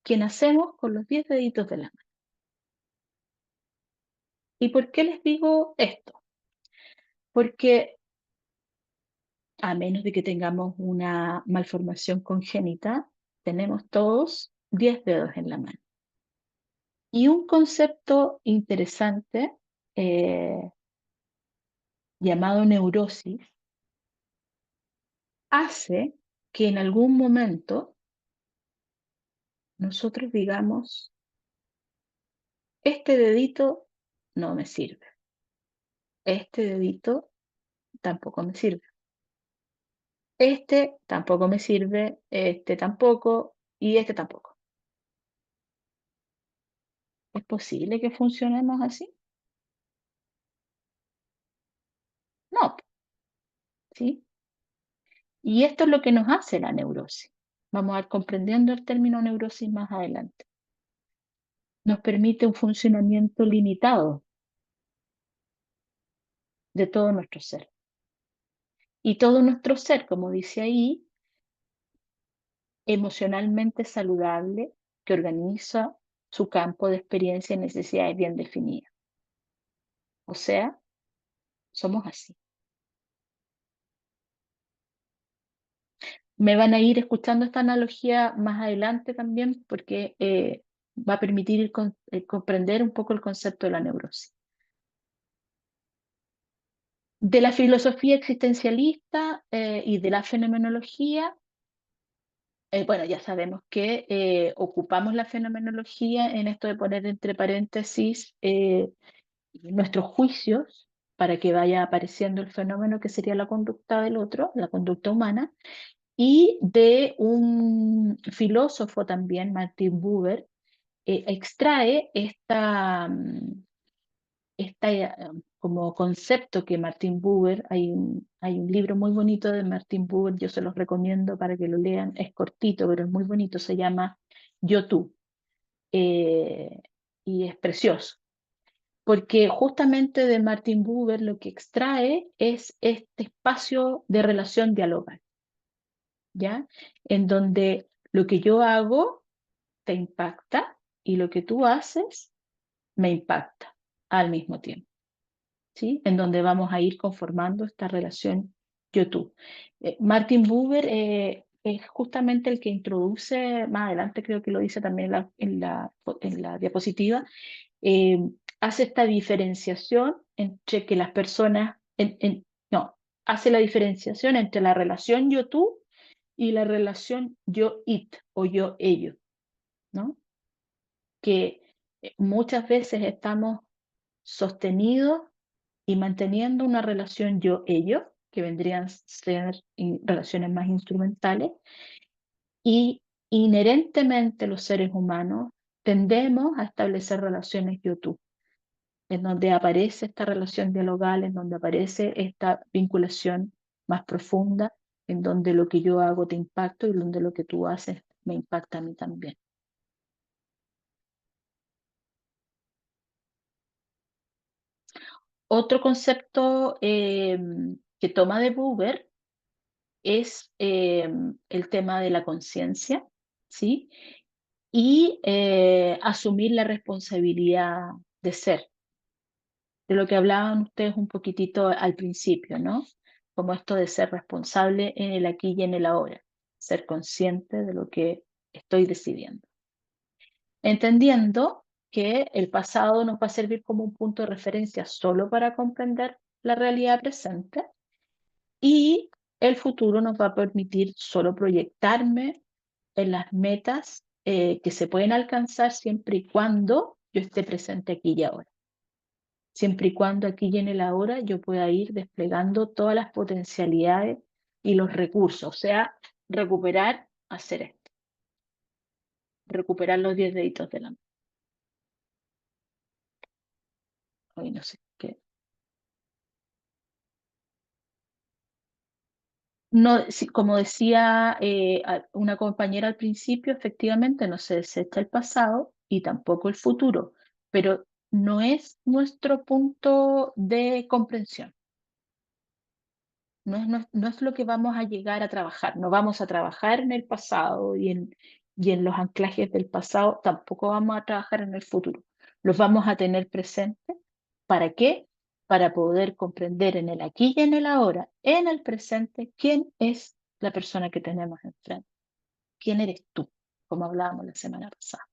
que nacemos con los 10 deditos de la mano. ¿Y por qué les digo esto? Porque a menos de que tengamos una malformación congénita, tenemos todos 10 dedos en la mano. Y un concepto interesante llamado neurosis hace que en algún momento nosotros digamos, este dedito no me sirve, este dedito tampoco me sirve, este tampoco me sirve, este tampoco y este tampoco. ¿Es posible que funcionemos así? No, ¿sí? Y esto es lo que nos hace la neurosis. Vamos a ir comprendiendo el término neurosis más adelante. Nos permite un funcionamiento limitado de todo nuestro ser. Y todo nuestro ser, como dice ahí, emocionalmente saludable, que organiza su campo de experiencia y necesidades bien definidas. O sea, somos así. Me van a ir escuchando esta analogía más adelante también porque va a permitir comprender un poco el concepto de la neurosis. De la filosofía existencialista y de la fenomenología, bueno, ya sabemos que ocupamos la fenomenología en esto de poner entre paréntesis nuestros juicios para que vaya apareciendo el fenómeno que sería la conducta del otro, la conducta humana, y de un filósofo también, Martin Buber, extrae como concepto que Martin Buber, hay un libro muy bonito de Martin Buber, yo se los recomiendo para que lo lean, es cortito, pero es muy bonito, se llama Yo Tú, y es precioso, porque justamente de Martin Buber lo que extrae es este espacio de relación dialogal, ¿ya? En donde lo que yo hago te impacta y lo que tú haces me impacta al mismo tiempo. ¿Sí? En donde vamos a ir conformando esta relación yo-tú. Martin Buber es justamente el que introduce, más adelante creo que lo dice también en la diapositiva, eh, hace esta diferenciación entre que las personas, no, hace la diferenciación entre la relación yo-tú y la relación yo-it o yo-ello, ¿no? Que muchas veces estamos sostenidos y manteniendo una relación yo-ello, que vendrían a ser relaciones más instrumentales, y inherentemente los seres humanos tendemos a establecer relaciones yo-tú, en donde aparece esta relación dialogal, en donde aparece esta vinculación más profunda, en donde lo que yo hago te impacta y donde lo que tú haces me impacta a mí también. Otro concepto que toma de Buber es el tema de la conciencia, ¿sí? Y asumir la responsabilidad de ser, de lo que hablaban ustedes un poquitito al principio, ¿no? Como esto de ser responsable en el aquí y en el ahora, ser consciente de lo que estoy decidiendo. Entendiendo que el pasado nos va a servir como un punto de referencia solo para comprender la realidad presente y el futuro nos va a permitir solo proyectarme en las metas que se pueden alcanzar siempre y cuando yo esté presente aquí y ahora. Siempre y cuando aquí y en el ahora yo pueda ir desplegando todas las potencialidades y los recursos, o sea, hacer esto, recuperar los 10 deditos de la mano. Hoy no sé qué. No, como decía una compañera al principio, efectivamente no se desecha el pasado y tampoco el futuro, pero no es nuestro punto de comprensión. No es lo que vamos a llegar a trabajar. No vamos a trabajar en el pasado y en los anclajes del pasado, tampoco vamos a trabajar en el futuro. Los vamos a tener presentes. ¿Para qué? Para poder comprender en el aquí y en el ahora, en el presente, quién es la persona que tenemos enfrente. ¿Quién eres tú? Como hablábamos la semana pasada.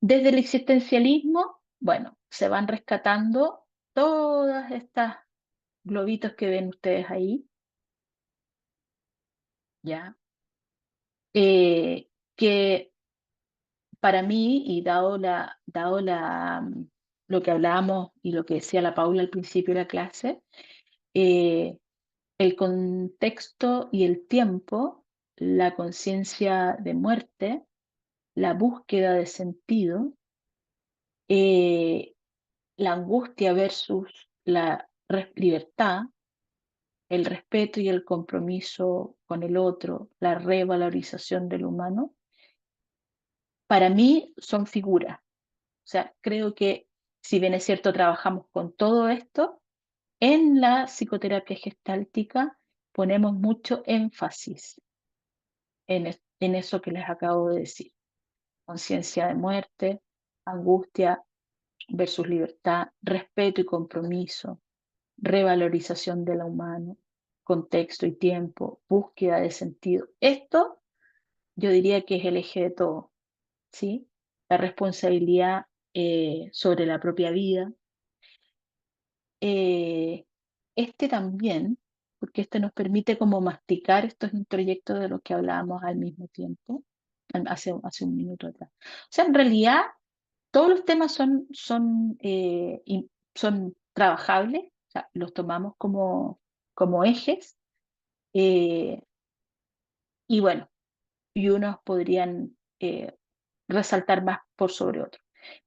Desde el existencialismo, bueno, se van rescatando todas estas globitos que ven ustedes ahí, ¿ya? Que para mí, y lo que hablábamos y lo que decía la Paula al principio de la clase, eh, el contexto y el tiempo, la conciencia de muerte, la búsqueda de sentido, eh, la angustia versus la libertad, el respeto y el compromiso con el otro, la revalorización del humano, para mí son figuras. O sea, creo que si bien es cierto, trabajamos con todo esto, en la psicoterapia gestáltica ponemos mucho énfasis en eso que les acabo de decir. Conciencia de muerte, angustia versus libertad, respeto y compromiso, revalorización de lo humano, contexto y tiempo, búsqueda de sentido. Esto yo diría que es el eje de todo, ¿sí? La responsabilidad sobre la propia vida. Este también, porque este nos permite como masticar estos introyectos de los que hablábamos al mismo tiempo, hace un minuto atrás. O sea, en realidad todos los temas son trabajables, o sea, los tomamos como ejes, eh, y bueno, y unos podrían resaltar más por sobre otros.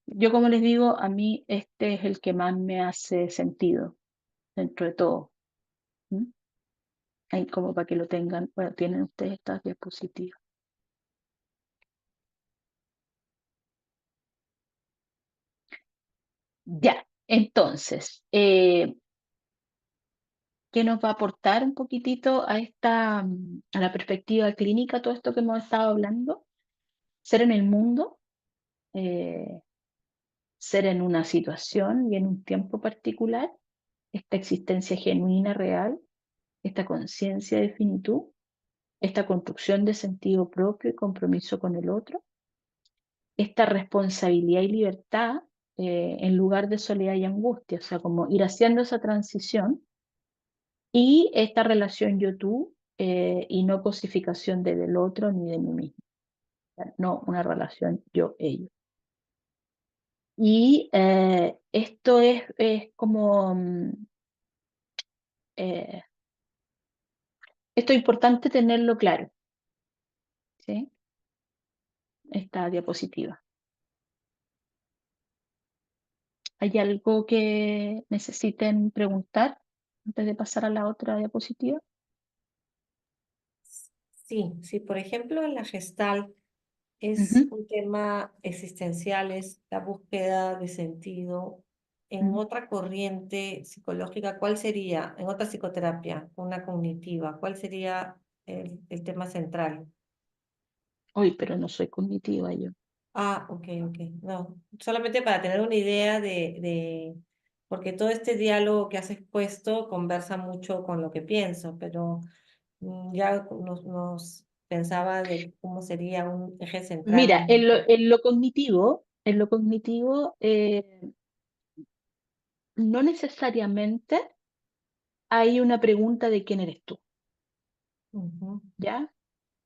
Yo, como les digo, a mí este es el que más me hace sentido dentro de todo. ¿Mm? Ahí como para que lo tengan, bueno, tienen ustedes estas diapositivas. Ya, entonces, ¿qué nos va a aportar un poquitito a la perspectiva clínica todo esto que hemos estado hablando? Ser en el mundo, eh, ser en una situación y en un tiempo particular, esta existencia genuina, real, esta conciencia de finitud, esta construcción de sentido propio y compromiso con el otro, esta responsabilidad y libertad en lugar de soledad y angustia, o sea, como ir haciendo esa transición y esta relación yo-tú y no cosificación de del otro ni de mí mismo, o sea, no una relación yo-ello. Y esto es como, eh, esto es importante tenerlo claro, ¿sí? Esta diapositiva. ¿Hay algo que necesiten preguntar antes de pasar a la otra diapositiva? Sí, sí, por ejemplo, en la Gestalt es Ujú, un tema existencial, es la búsqueda de sentido. En ujú. otra corriente psicológica, ¿cuál sería? En otra psicoterapia, una cognitiva, ¿cuál sería el tema central? Uy, pero no soy cognitiva yo. Ah, ok, ok. No, solamente para tener una idea porque todo este diálogo que has expuesto conversa mucho con lo que pienso, pero ya pensaba de cómo sería un eje central. Mira, en lo cognitivo no necesariamente hay una pregunta de quién eres tú, Ujú, ¿ya?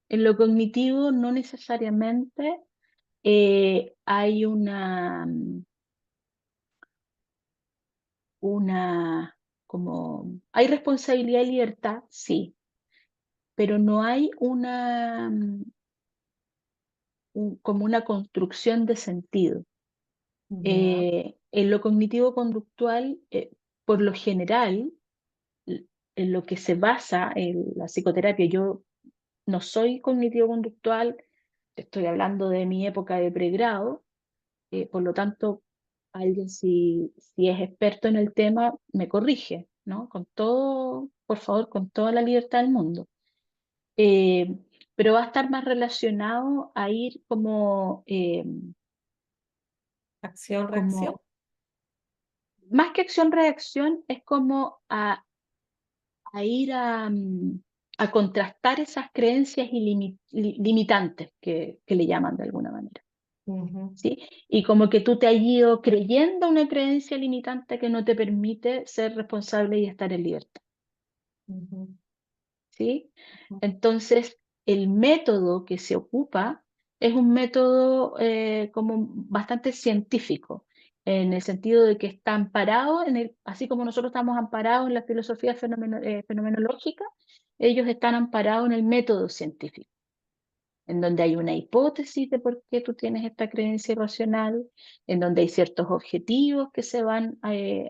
En lo cognitivo no necesariamente hay hay responsabilidad y libertad, sí, pero no hay como una construcción de sentido. ya, En lo cognitivo-conductual, por lo general, l- en lo que se basa en la psicoterapia, yo no soy cognitivo-conductual, estoy hablando de mi época de pregrado, por lo tanto, alguien si es experto en el tema me corrige, ¿no? Con todo, por favor, con toda la libertad del mundo. Eh, pero va a estar más relacionado a ir acción, reacción. como más que acción-reacción, es como a ir a contrastar esas creencias limitantes que le llaman de alguna manera. Ujú, ¿Sí? Y como que tú te has ido creyendo una creencia limitante que no te permite ser responsable y estar en libertad. ujú, ¿Sí? ujú. Entonces, el método que se ocupa es un método como bastante científico, en el sentido de que está amparado, así como nosotros estamos amparados en la filosofía fenomenológica, ellos están amparados en el método científico, en donde hay una hipótesis de por qué tú tienes esta creencia irracional, en donde hay ciertos objetivos que se van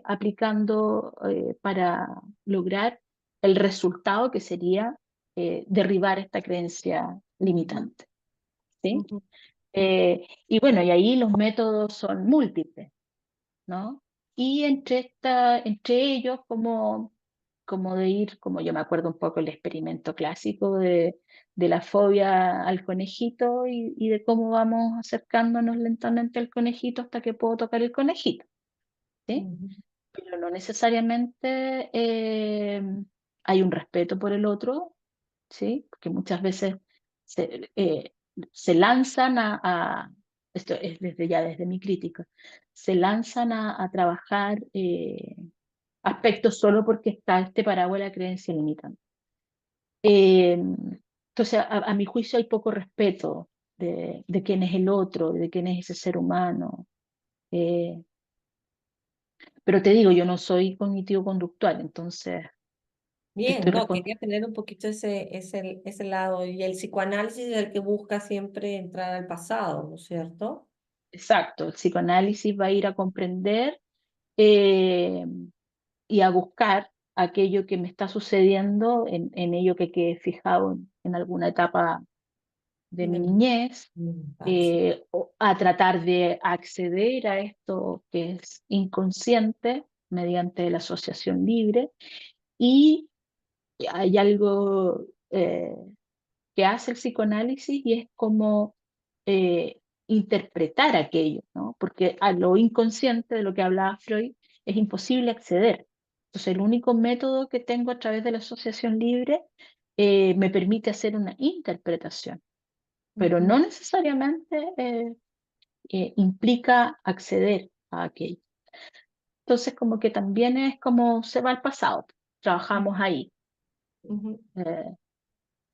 aplicando para lograr el resultado que sería derribar esta creencia limitante. ¿Sí? Ujú. Y bueno, y ahí los métodos son múltiples, ¿no? Y entre ellos, como de ir, como yo me acuerdo un poco el experimento clásico de la fobia al conejito y de cómo vamos acercándonos lentamente al conejito hasta que puedo tocar el conejito, ¿sí? Ujú, Pero no necesariamente hay un respeto por el otro, ¿sí? Porque muchas veces se lanzan esto es desde mi crítica, se lanzan a trabajar aspectos solo porque está este paraguas de la creencia limitante. Eh, entonces, a mi juicio hay poco respeto de quién es el otro, de quién es ese ser humano. Eh, pero te digo, yo no soy cognitivo-conductual, entonces bien, estoy no, responsable. quería tener un poquito ese lado. Y el psicoanálisis es el que busca siempre entrar al pasado, ¿no es cierto? Exacto, el psicoanálisis va a ir a comprender eh, y a buscar aquello que me está sucediendo en ello que quede fijado en alguna etapa de mi De niñez, mi infancia. o a tratar de acceder a esto que es inconsciente mediante la asociación libre. Y hay algo que hace el psicoanálisis y es como eh, interpretar aquello, ¿no? Porque a lo inconsciente de lo que hablaba Freud es imposible acceder. Entonces, el único método que tengo a través de la asociación libre me permite hacer una interpretación, pero Ujú, no necesariamente implica acceder a aquello. Entonces, como que también es como se va al pasado, trabajamos ahí. ujú, Eh,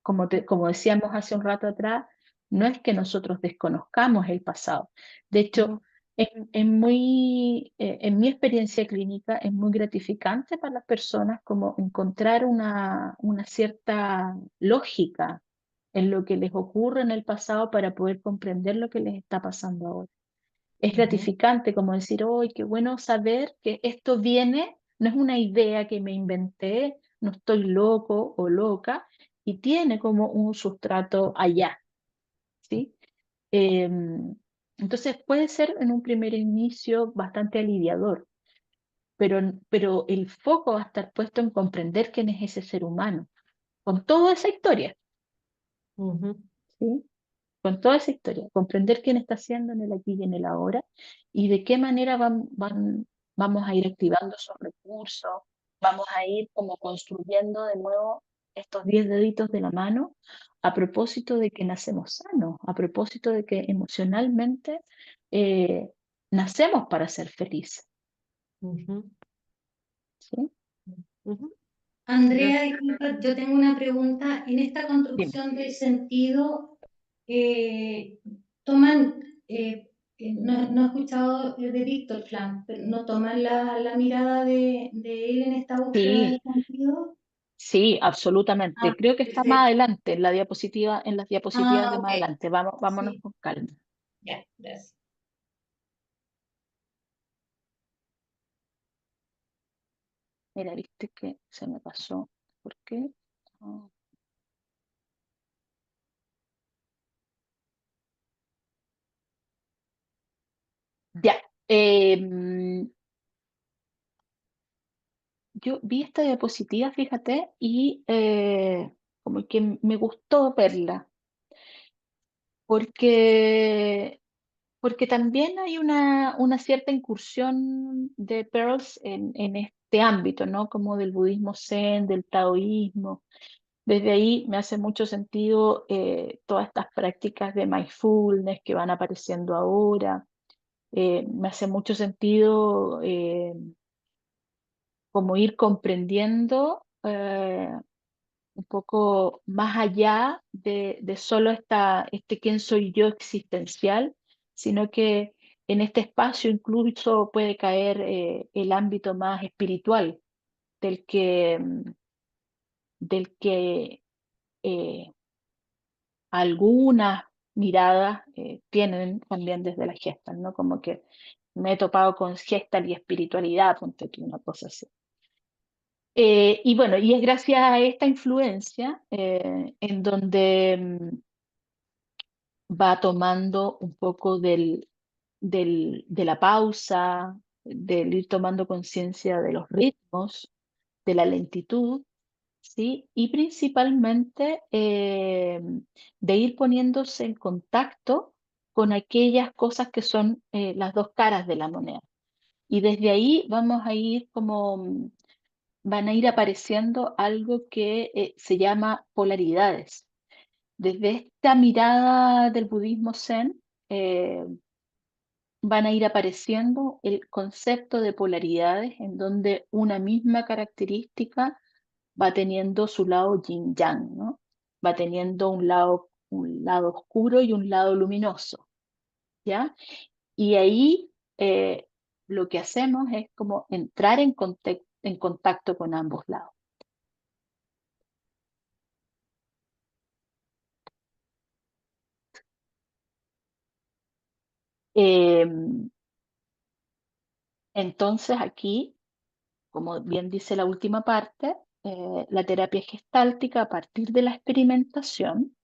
como decíamos hace un rato atrás, no es que nosotros desconozcamos el pasado. De hecho, ujú, en mi experiencia clínica es muy gratificante para las personas como encontrar una cierta lógica en lo que les ocurre en el pasado para poder comprender lo que les está pasando ahora. Es ujú, gratificante como decir, ¡ay, qué bueno saber que esto viene! No es una idea que me inventé, no estoy loco o loca, y tiene como un sustrato allá, ¿sí? Entonces puede ser en un primer inicio bastante aliviador, pero el foco va a estar puesto en comprender quién es ese ser humano, con toda esa historia, ujú, ¿sí? Con toda esa historia, comprender quién está haciendo en el aquí y en el ahora y de qué manera vamos a ir activando esos recursos, vamos a ir como construyendo de nuevo estos 10 deditos de la mano a propósito de que nacemos sanos, a propósito de que emocionalmente nacemos para ser felices. Ujú, ¿Sí? ujú. Andrea, disculpa, yo tengo una pregunta. En esta Dime. construcción del sentido, toman, no he escuchado de Víctor Frank, pero ¿no toman la mirada de él en esta búsqueda del Sí, sentido? sí, absolutamente. Ah, Creo que está más perfecto. adelante en la diapositiva, en las diapositivas Ah, de ok. más adelante. Vámonos Sí, con calma. ya, gracias. Mira, viste que se me pasó. ¿Por qué? Ah, ya. Yo vi esta diapositiva, fíjate, y como que me gustó verla, porque, porque también hay una cierta incursión de Pearls en este ámbito, ¿no? Como del budismo zen, del taoísmo. Desde ahí me hace mucho sentido todas estas prácticas de mindfulness que van apareciendo ahora. Me hace mucho sentido como ir comprendiendo un poco más allá de solo este quién soy yo existencial, sino que en este espacio incluso puede caer el ámbito más espiritual del que eh, algunas miradas tienen también desde la Gestalt, ¿no? Como que me he topado con Gestalt y espiritualidad, ponte tú, una cosa así. Y bueno, y es gracias a esta influencia en donde va tomando un poco de la pausa, del ir tomando conciencia de los ritmos, de la lentitud, ¿sí? Y principalmente de ir poniéndose en contacto con aquellas cosas que son las dos caras de la moneda. Y desde ahí vamos a ir como, van a ir apareciendo algo que se llama polaridades. Desde esta mirada del budismo zen, eh, van a ir apareciendo el concepto de polaridades en donde una misma característica va teniendo su lado yin yang, ¿no? Va teniendo un lado oscuro y un lado luminoso, ¿ya? Y ahí lo que hacemos es como entrar en contacto con ambos lados. Em, entonces aquí, como bien dice la última parte, la terapia gestáltica a partir de la experimentación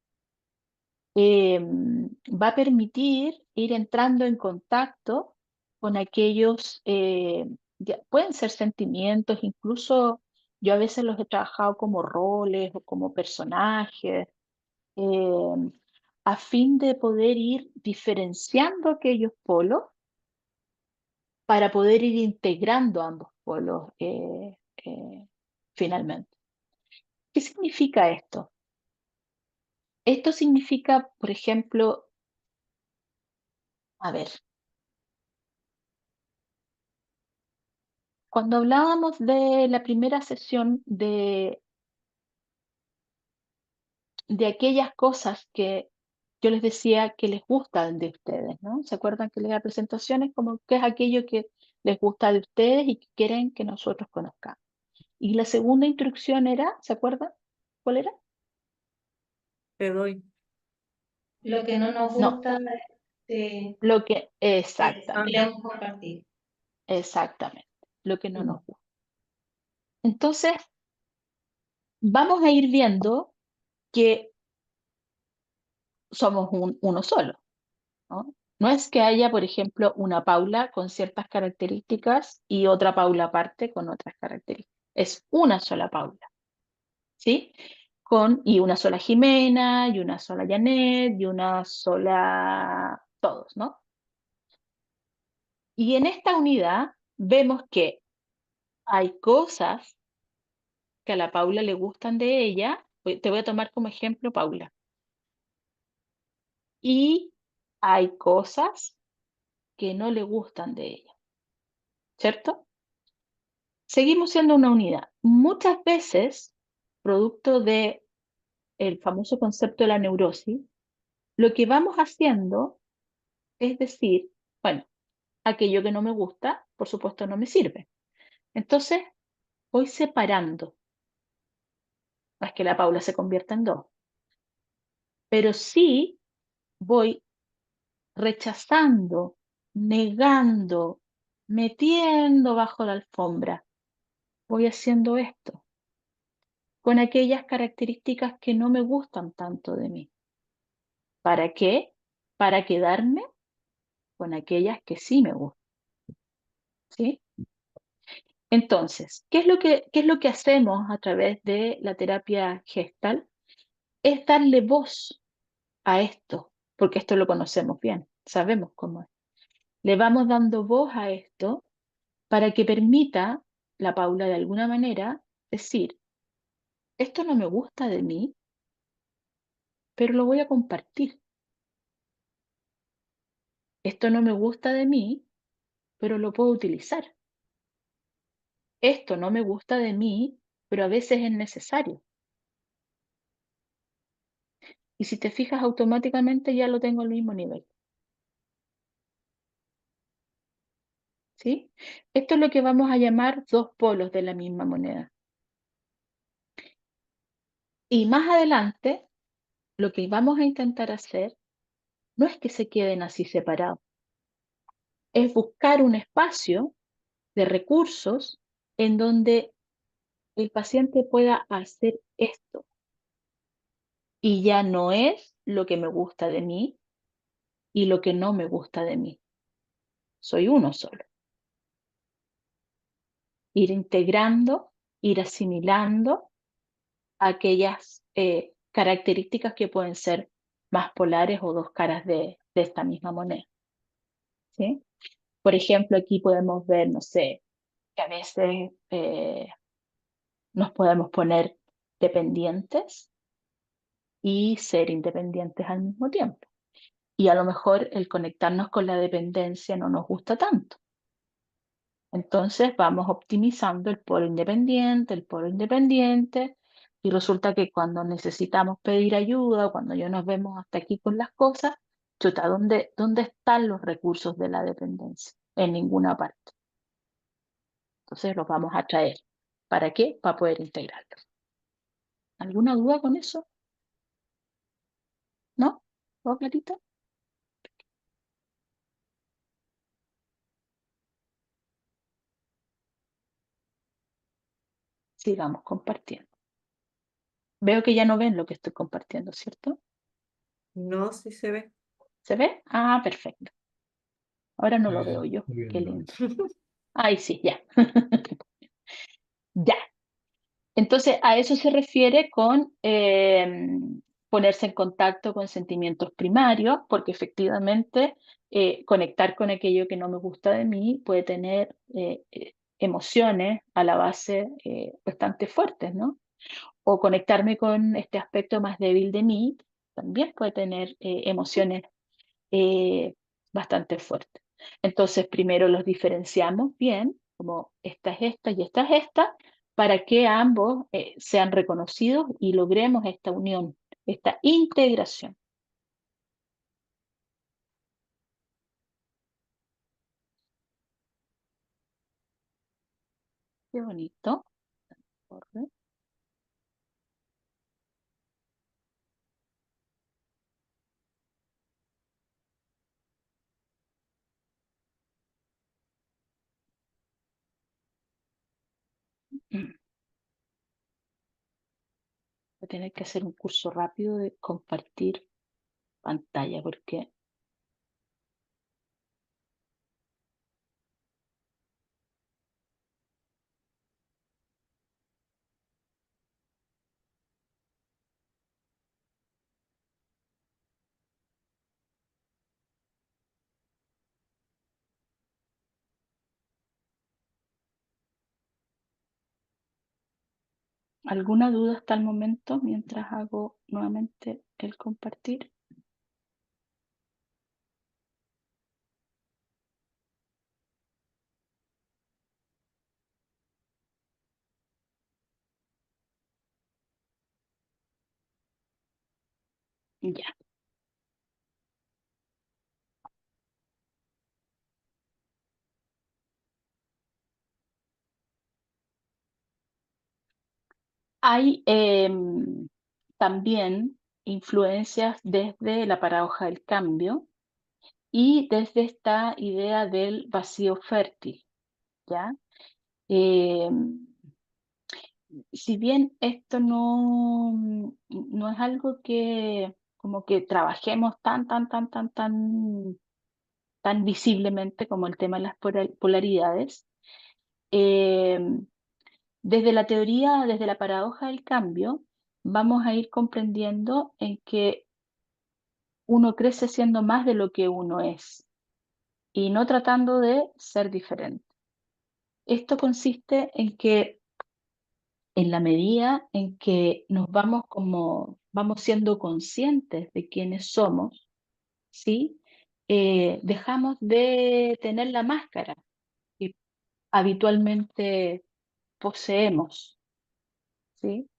va a permitir ir entrando en contacto con aquellos, pueden ser sentimientos, incluso yo a veces los he trabajado como roles o como personajes, eh, a fin de poder ir diferenciando aquellos polos para poder ir integrando ambos polos finalmente. ¿Qué significa esto? Esto significa, por ejemplo, a ver, cuando hablábamos de la primera sesión de aquellas cosas que yo les decía que les gustan de ustedes, ¿no? ¿Se acuerdan que la presentación es como qué es aquello que les gusta de ustedes y que quieren que nosotros conozcamos? Y la segunda instrucción era, ¿se acuerdan? ¿Cuál era? Te doy. Lo que no nos No, gusta, eh, lo que exactamente, Ajá. queremos compartir. exactamente, lo que no Mm. nos gusta. Entonces, vamos a ir viendo que somos uno solo, ¿no? No es que haya, por ejemplo, una Paula con ciertas características y otra Paula aparte con otras características. Es una sola Paula, ¿sí? Y una sola Jimena, y una sola Janet, y una sola todos, ¿no? Y en esta unidad vemos que hay cosas que a la Paula le gustan de ella te voy a tomar como ejemplo, Paula. Y hay cosas que no le gustan de ella, ¿cierto? Seguimos siendo una unidad. Muchas veces, producto de el famoso concepto de la neurosis, lo que vamos haciendo es decir, bueno, aquello que no me gusta, por supuesto, no me sirve. Entonces, voy separando. No es que la Paula se convierta en dos, pero sí voy rechazando, negando, metiendo bajo la alfombra. Voy haciendo esto con aquellas características que no me gustan tanto de mí. ¿Para qué? Para quedarme con aquellas que sí me gustan. ¿Sí? Entonces, qué es lo que hacemos a través de la terapia gestal? Es darle voz a esto, porque esto lo conocemos bien, sabemos cómo es. Le vamos dando voz a esto para que permita la Paula de alguna manera decir, esto no me gusta de mí, pero lo voy a compartir. Esto no me gusta de mí, pero lo puedo utilizar. Esto no me gusta de mí, pero a veces es necesario. Y si te fijas, automáticamente ya lo tengo al mismo nivel. ¿Sí? Esto es lo que vamos a llamar dos polos de la misma moneda. Y más adelante, lo que vamos a intentar hacer no es que se queden así separados, es buscar un espacio de recursos en donde el paciente pueda hacer esto. Y ya no es lo que me gusta de mí y lo que no me gusta de mí. Soy uno solo. Ir integrando, ir asimilando aquellas características que pueden ser más polares o dos caras de esta misma moneda. ¿Sí? Por ejemplo, aquí podemos ver, no sé, que a veces nos podemos poner dependientes y ser independientes al mismo tiempo. Y a lo mejor el conectarnos con la dependencia no nos gusta tanto. Entonces vamos optimizando el polo independiente, y resulta que cuando necesitamos pedir ayuda, cuando ya nos vemos hasta aquí con las cosas, chuta, ¿dónde están los recursos de la dependencia? En ninguna parte. Entonces los vamos a traer. ¿Para qué? Para poder integrarlos. ¿Alguna duda con eso? ¿No? ¿Todo clarito? Sigamos compartiendo. Veo que ya no ven lo que estoy compartiendo, ¿cierto? No, sí se ve. ¿Se ve? Ah, perfecto. Ahora no lo Muy veo bien, yo. muy bien, Qué Lourdes. lindo. Ay, sí, ya. Ya. Entonces, a eso se refiere con ponerse en contacto con sentimientos primarios, porque efectivamente conectar con aquello que no me gusta de mí puede tener emociones a la base bastante fuertes, ¿no? O conectarme con este aspecto más débil de mí también puede tener emociones eh, bastante fuertes. Entonces, primero los diferenciamos bien, como esta es esta y esta es esta, para que ambos sean reconocidos y logremos esta unión, esta integración. Qué bonito. Corre. Voy a tener que hacer un curso rápido de compartir pantalla porque ¿Alguna duda hasta el momento mientras hago nuevamente el compartir? Ya. Hay también influencias desde la paradoja del cambio y desde esta idea del vacío fértil, ¿ya? Si bien esto no es algo que como que trabajemos tan visiblemente como el tema de las polaridades, em, desde la teoría, desde la paradoja del cambio, vamos a ir comprendiendo en que uno crece siendo más de lo que uno es y no tratando de ser diferente. Esto consiste en que en la medida en que vamos siendo conscientes de quiénes somos, ¿sí? Dejamos de tener la máscara que habitualmente poseemos, ¿sí?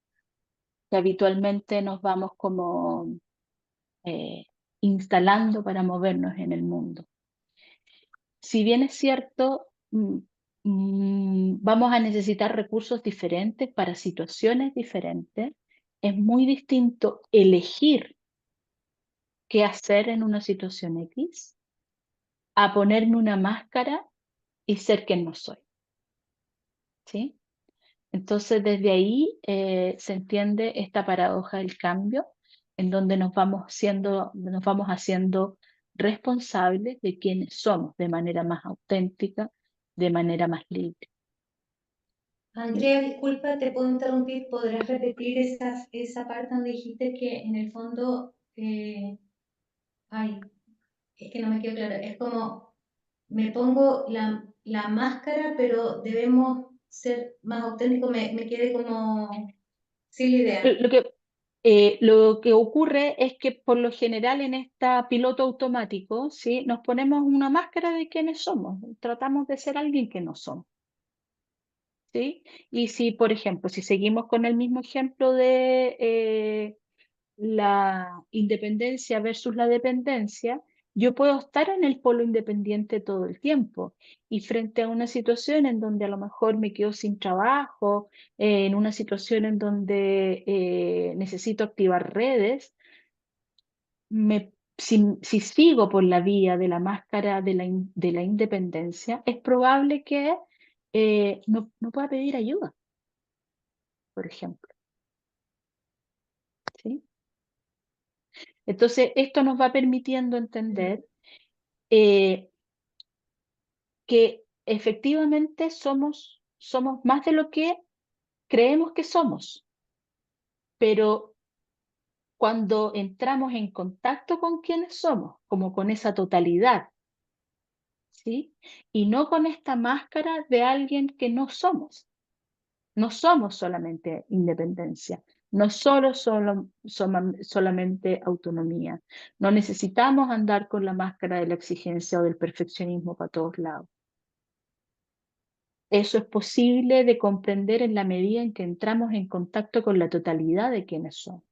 Que habitualmente nos vamos como eh, instalando para movernos en el mundo. Si bien es cierto, vamos a necesitar recursos diferentes para situaciones diferentes, es muy distinto elegir qué hacer en una situación X a ponerme una máscara y ser quien no soy, ¿sí? Entonces, desde ahí se entiende esta paradoja del cambio, en donde nos vamos haciendo responsables de quiénes somos de manera más auténtica, de manera más libre. ¿Sí? Andrea, disculpa, te puedo interrumpir. ¿Podrás repetir esa parte donde dijiste que en el fondo, ay, es que no me quedó claro, es como me pongo la máscara, pero debemos ser más auténticos, me quedé como sin la idea. Lo que ocurre es que por lo general en esta piloto automático, ¿sí? Nos ponemos una máscara de quiénes somos, tratamos de ser alguien que no somos. ¿Sí? Y si, por ejemplo, si seguimos con el mismo ejemplo de la independencia versus la dependencia, yo puedo estar en el polo independiente todo el tiempo y frente a una situación en donde a lo mejor me quedo sin trabajo, en una situación en donde necesito activar redes, si sigo por la vía de la máscara de la independencia, es probable que no pueda pedir ayuda, por ejemplo. ¿Sí? Entonces, esto nos va permitiendo entender eh, que efectivamente somos más de lo que creemos que somos, pero cuando entramos en contacto con quienes somos, como con esa totalidad, ¿sí? Y no con esta máscara de alguien que no somos. No somos solamente independencia, no solamente autonomía. No necesitamos andar con la máscara de la exigencia o del perfeccionismo para todos lados. Eso es posible de comprender en la medida en que entramos en contacto con la totalidad de quienes somos.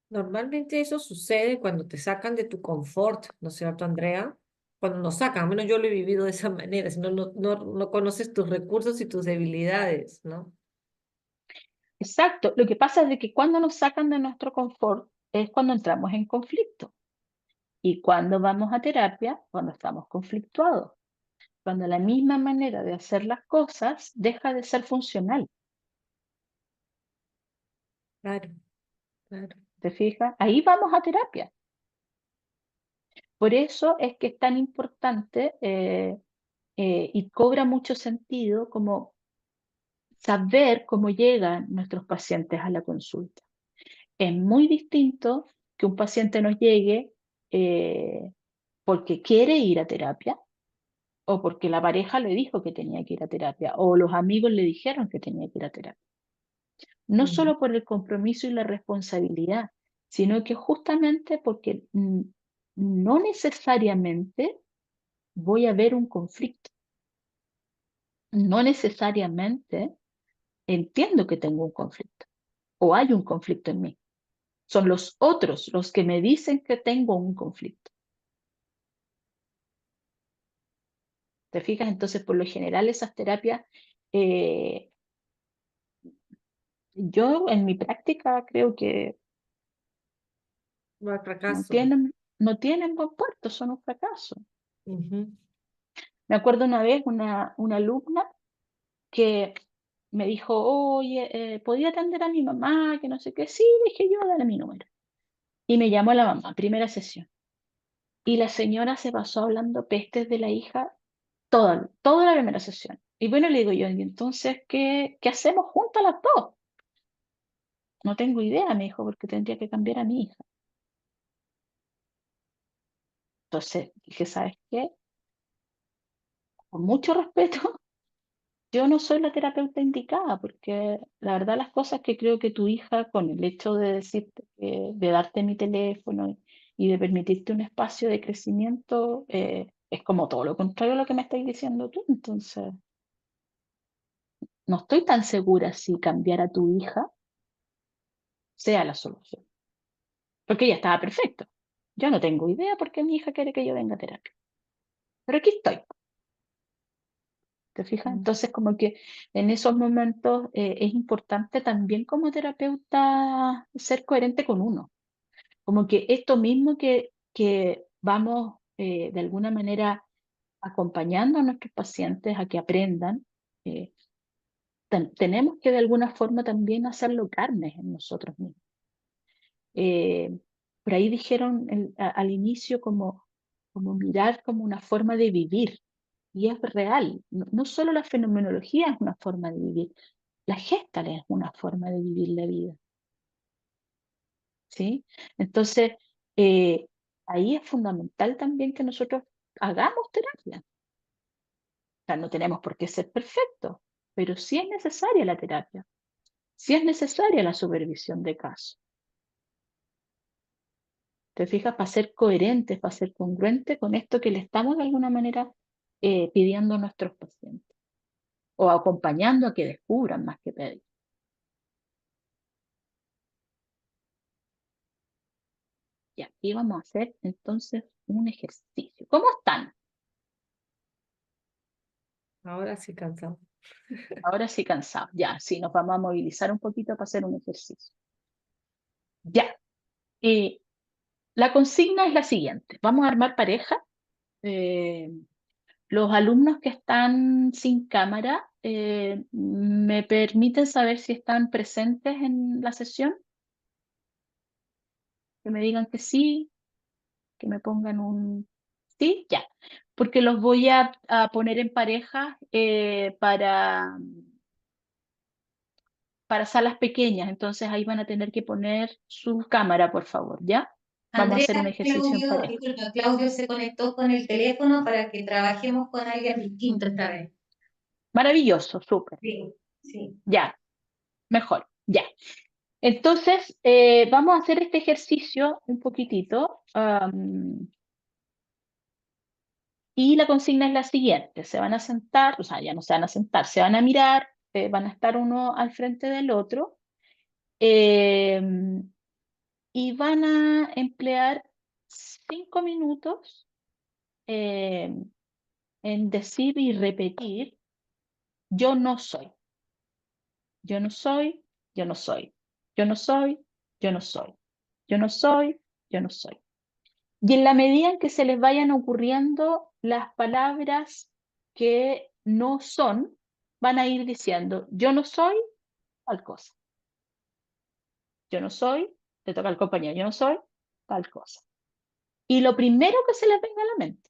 Normalmente eso sucede cuando te sacan de tu confort, ¿no es cierto, Andrea? Cuando nos sacan, al menos yo lo he vivido de esa manera, si no conoces tus recursos y tus debilidades, ¿no? Exacto. Lo que pasa es de que cuando nos sacan de nuestro confort es cuando entramos en conflicto. Y cuando vamos a terapia, cuando estamos conflictuados. Cuando la misma manera de hacer las cosas deja de ser funcional. Claro, claro. ¿Te fijas? Ahí vamos a terapia. Por eso es que es tan importante y cobra mucho sentido como saber cómo llegan nuestros pacientes a la consulta. Es muy distinto que un paciente nos llegue porque quiere ir a terapia o porque la pareja le dijo que tenía que ir a terapia o los amigos le dijeron que tenía que ir a terapia. no Ujú. solo por el compromiso y la responsabilidad, sino que justamente porque no necesariamente voy a ver un conflicto. No necesariamente entiendo que tengo un conflicto o hay un conflicto en mí. Son los otros los que me dicen que tengo un conflicto. ¿Te fijas? Entonces, por lo general, esas terapias, eh, yo en mi práctica creo que Va al no fracaso. tienen, no tienen buen puerto, son un fracaso. Ujú. Me acuerdo una vez una alumna que me dijo, oye, ¿podía atender a mi mamá? Que no sé qué. Sí, le dije yo, dale mi número. Y me llamó la mamá, primera sesión. Y la señora se pasó hablando pestes de la hija toda la primera sesión. Y bueno, le digo yo, ¿y entonces qué hacemos juntas las dos? No tengo idea, me dijo, porque tendría que cambiar a mi hija. Entonces dije, ¿sabes qué? Con mucho respeto, yo no soy la terapeuta indicada, porque la verdad las cosas que creo que tu hija, con el hecho de decirte, de darte mi teléfono y de permitirte un espacio de crecimiento, es como todo lo contrario a lo que me estáis diciendo tú. Entonces, no estoy tan segura si cambiar a tu hija sea la solución, porque ella estaba perfecto. Yo no tengo idea por qué mi hija quiere que yo venga a terapia, pero aquí estoy. ¿Te fijas? Mm. Entonces, como que en esos momentos es importante también como terapeuta ser coherente con uno. Como que esto mismo que vamos de alguna manera acompañando a nuestros pacientes a que aprendan, eh, tenemos que de alguna forma también hacerlo carne en nosotros mismos. Por ahí dijeron al inicio como mirar como una forma de vivir. Y es real. No solo la fenomenología es una forma de vivir, la Gestalt es una forma de vivir la vida. ¿Sí? Entonces, eh, ahí es fundamental también que nosotros hagamos terapia. O sea, no tenemos por qué ser perfectos, pero sí es necesaria la terapia, sí es necesaria la supervisión de casos. ¿Te fijas? Para ser coherentes, para ser congruentes con esto que le estamos de alguna manera pidiendo a nuestros pacientes o acompañando a que descubran más que pedir. Y aquí vamos a hacer entonces un ejercicio. ¿Cómo están? Ahora sí cansado. Ahora sí cansados. Ya, sí, nos vamos a movilizar un poquito para hacer un ejercicio. Ya. eh, la consigna es la siguiente. Vamos a armar pareja. Eh, los alumnos que están sin cámara, ¿me permiten saber si están presentes en la sesión? Que me digan que sí, que me pongan un sí, ya. Porque los voy a poner en pareja para salas pequeñas, entonces ahí van a tener que poner su cámara, por favor, ¿ya? Vamos a Andrea, hacer un ejercicio en Claudio, pareja. disculpa, Claudio se conectó con el teléfono para que trabajemos con alguien distinto esta vez. Maravilloso, súper. Sí, sí. Ya, mejor, ya. Entonces, vamos a hacer este ejercicio un poquitito. Y la consigna es la siguiente. Se van a sentar, o sea, ya no se van a sentar, se van a mirar, van a estar uno al frente del otro. eh, y van a emplear 5 minutos eh, en decir y repetir, yo no soy, yo no soy, yo no soy, yo no soy, yo no soy, yo no soy, yo no soy. Y en la medida en que se les vayan ocurriendo las palabras que no son, van a ir diciendo, yo no soy tal cosa, yo no soy, te toca al compañero, yo no soy tal cosa. Y lo primero que se les venga a la mente,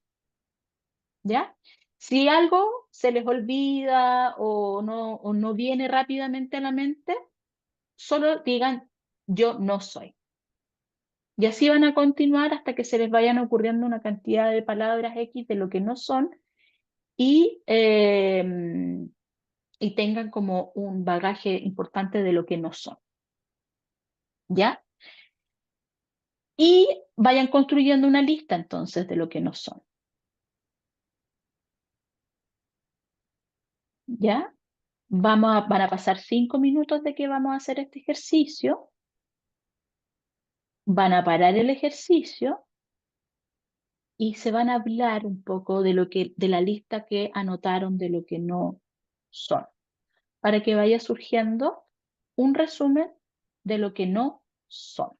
¿ya? Si algo se les olvida o no viene rápidamente a la mente, solo digan, yo no soy. Y así van a continuar hasta que se les vayan ocurriendo una cantidad de palabras X de lo que no son y y tengan como un bagaje importante de lo que no son. ¿Ya? Y vayan construyendo una lista entonces de lo que no son. ¿Ya? Van a pasar 5 minutos de que vamos a hacer este ejercicio. Van a parar el ejercicio y se van a hablar un poco de la lista que anotaron de lo que no son, para que vaya surgiendo un resumen de lo que no son.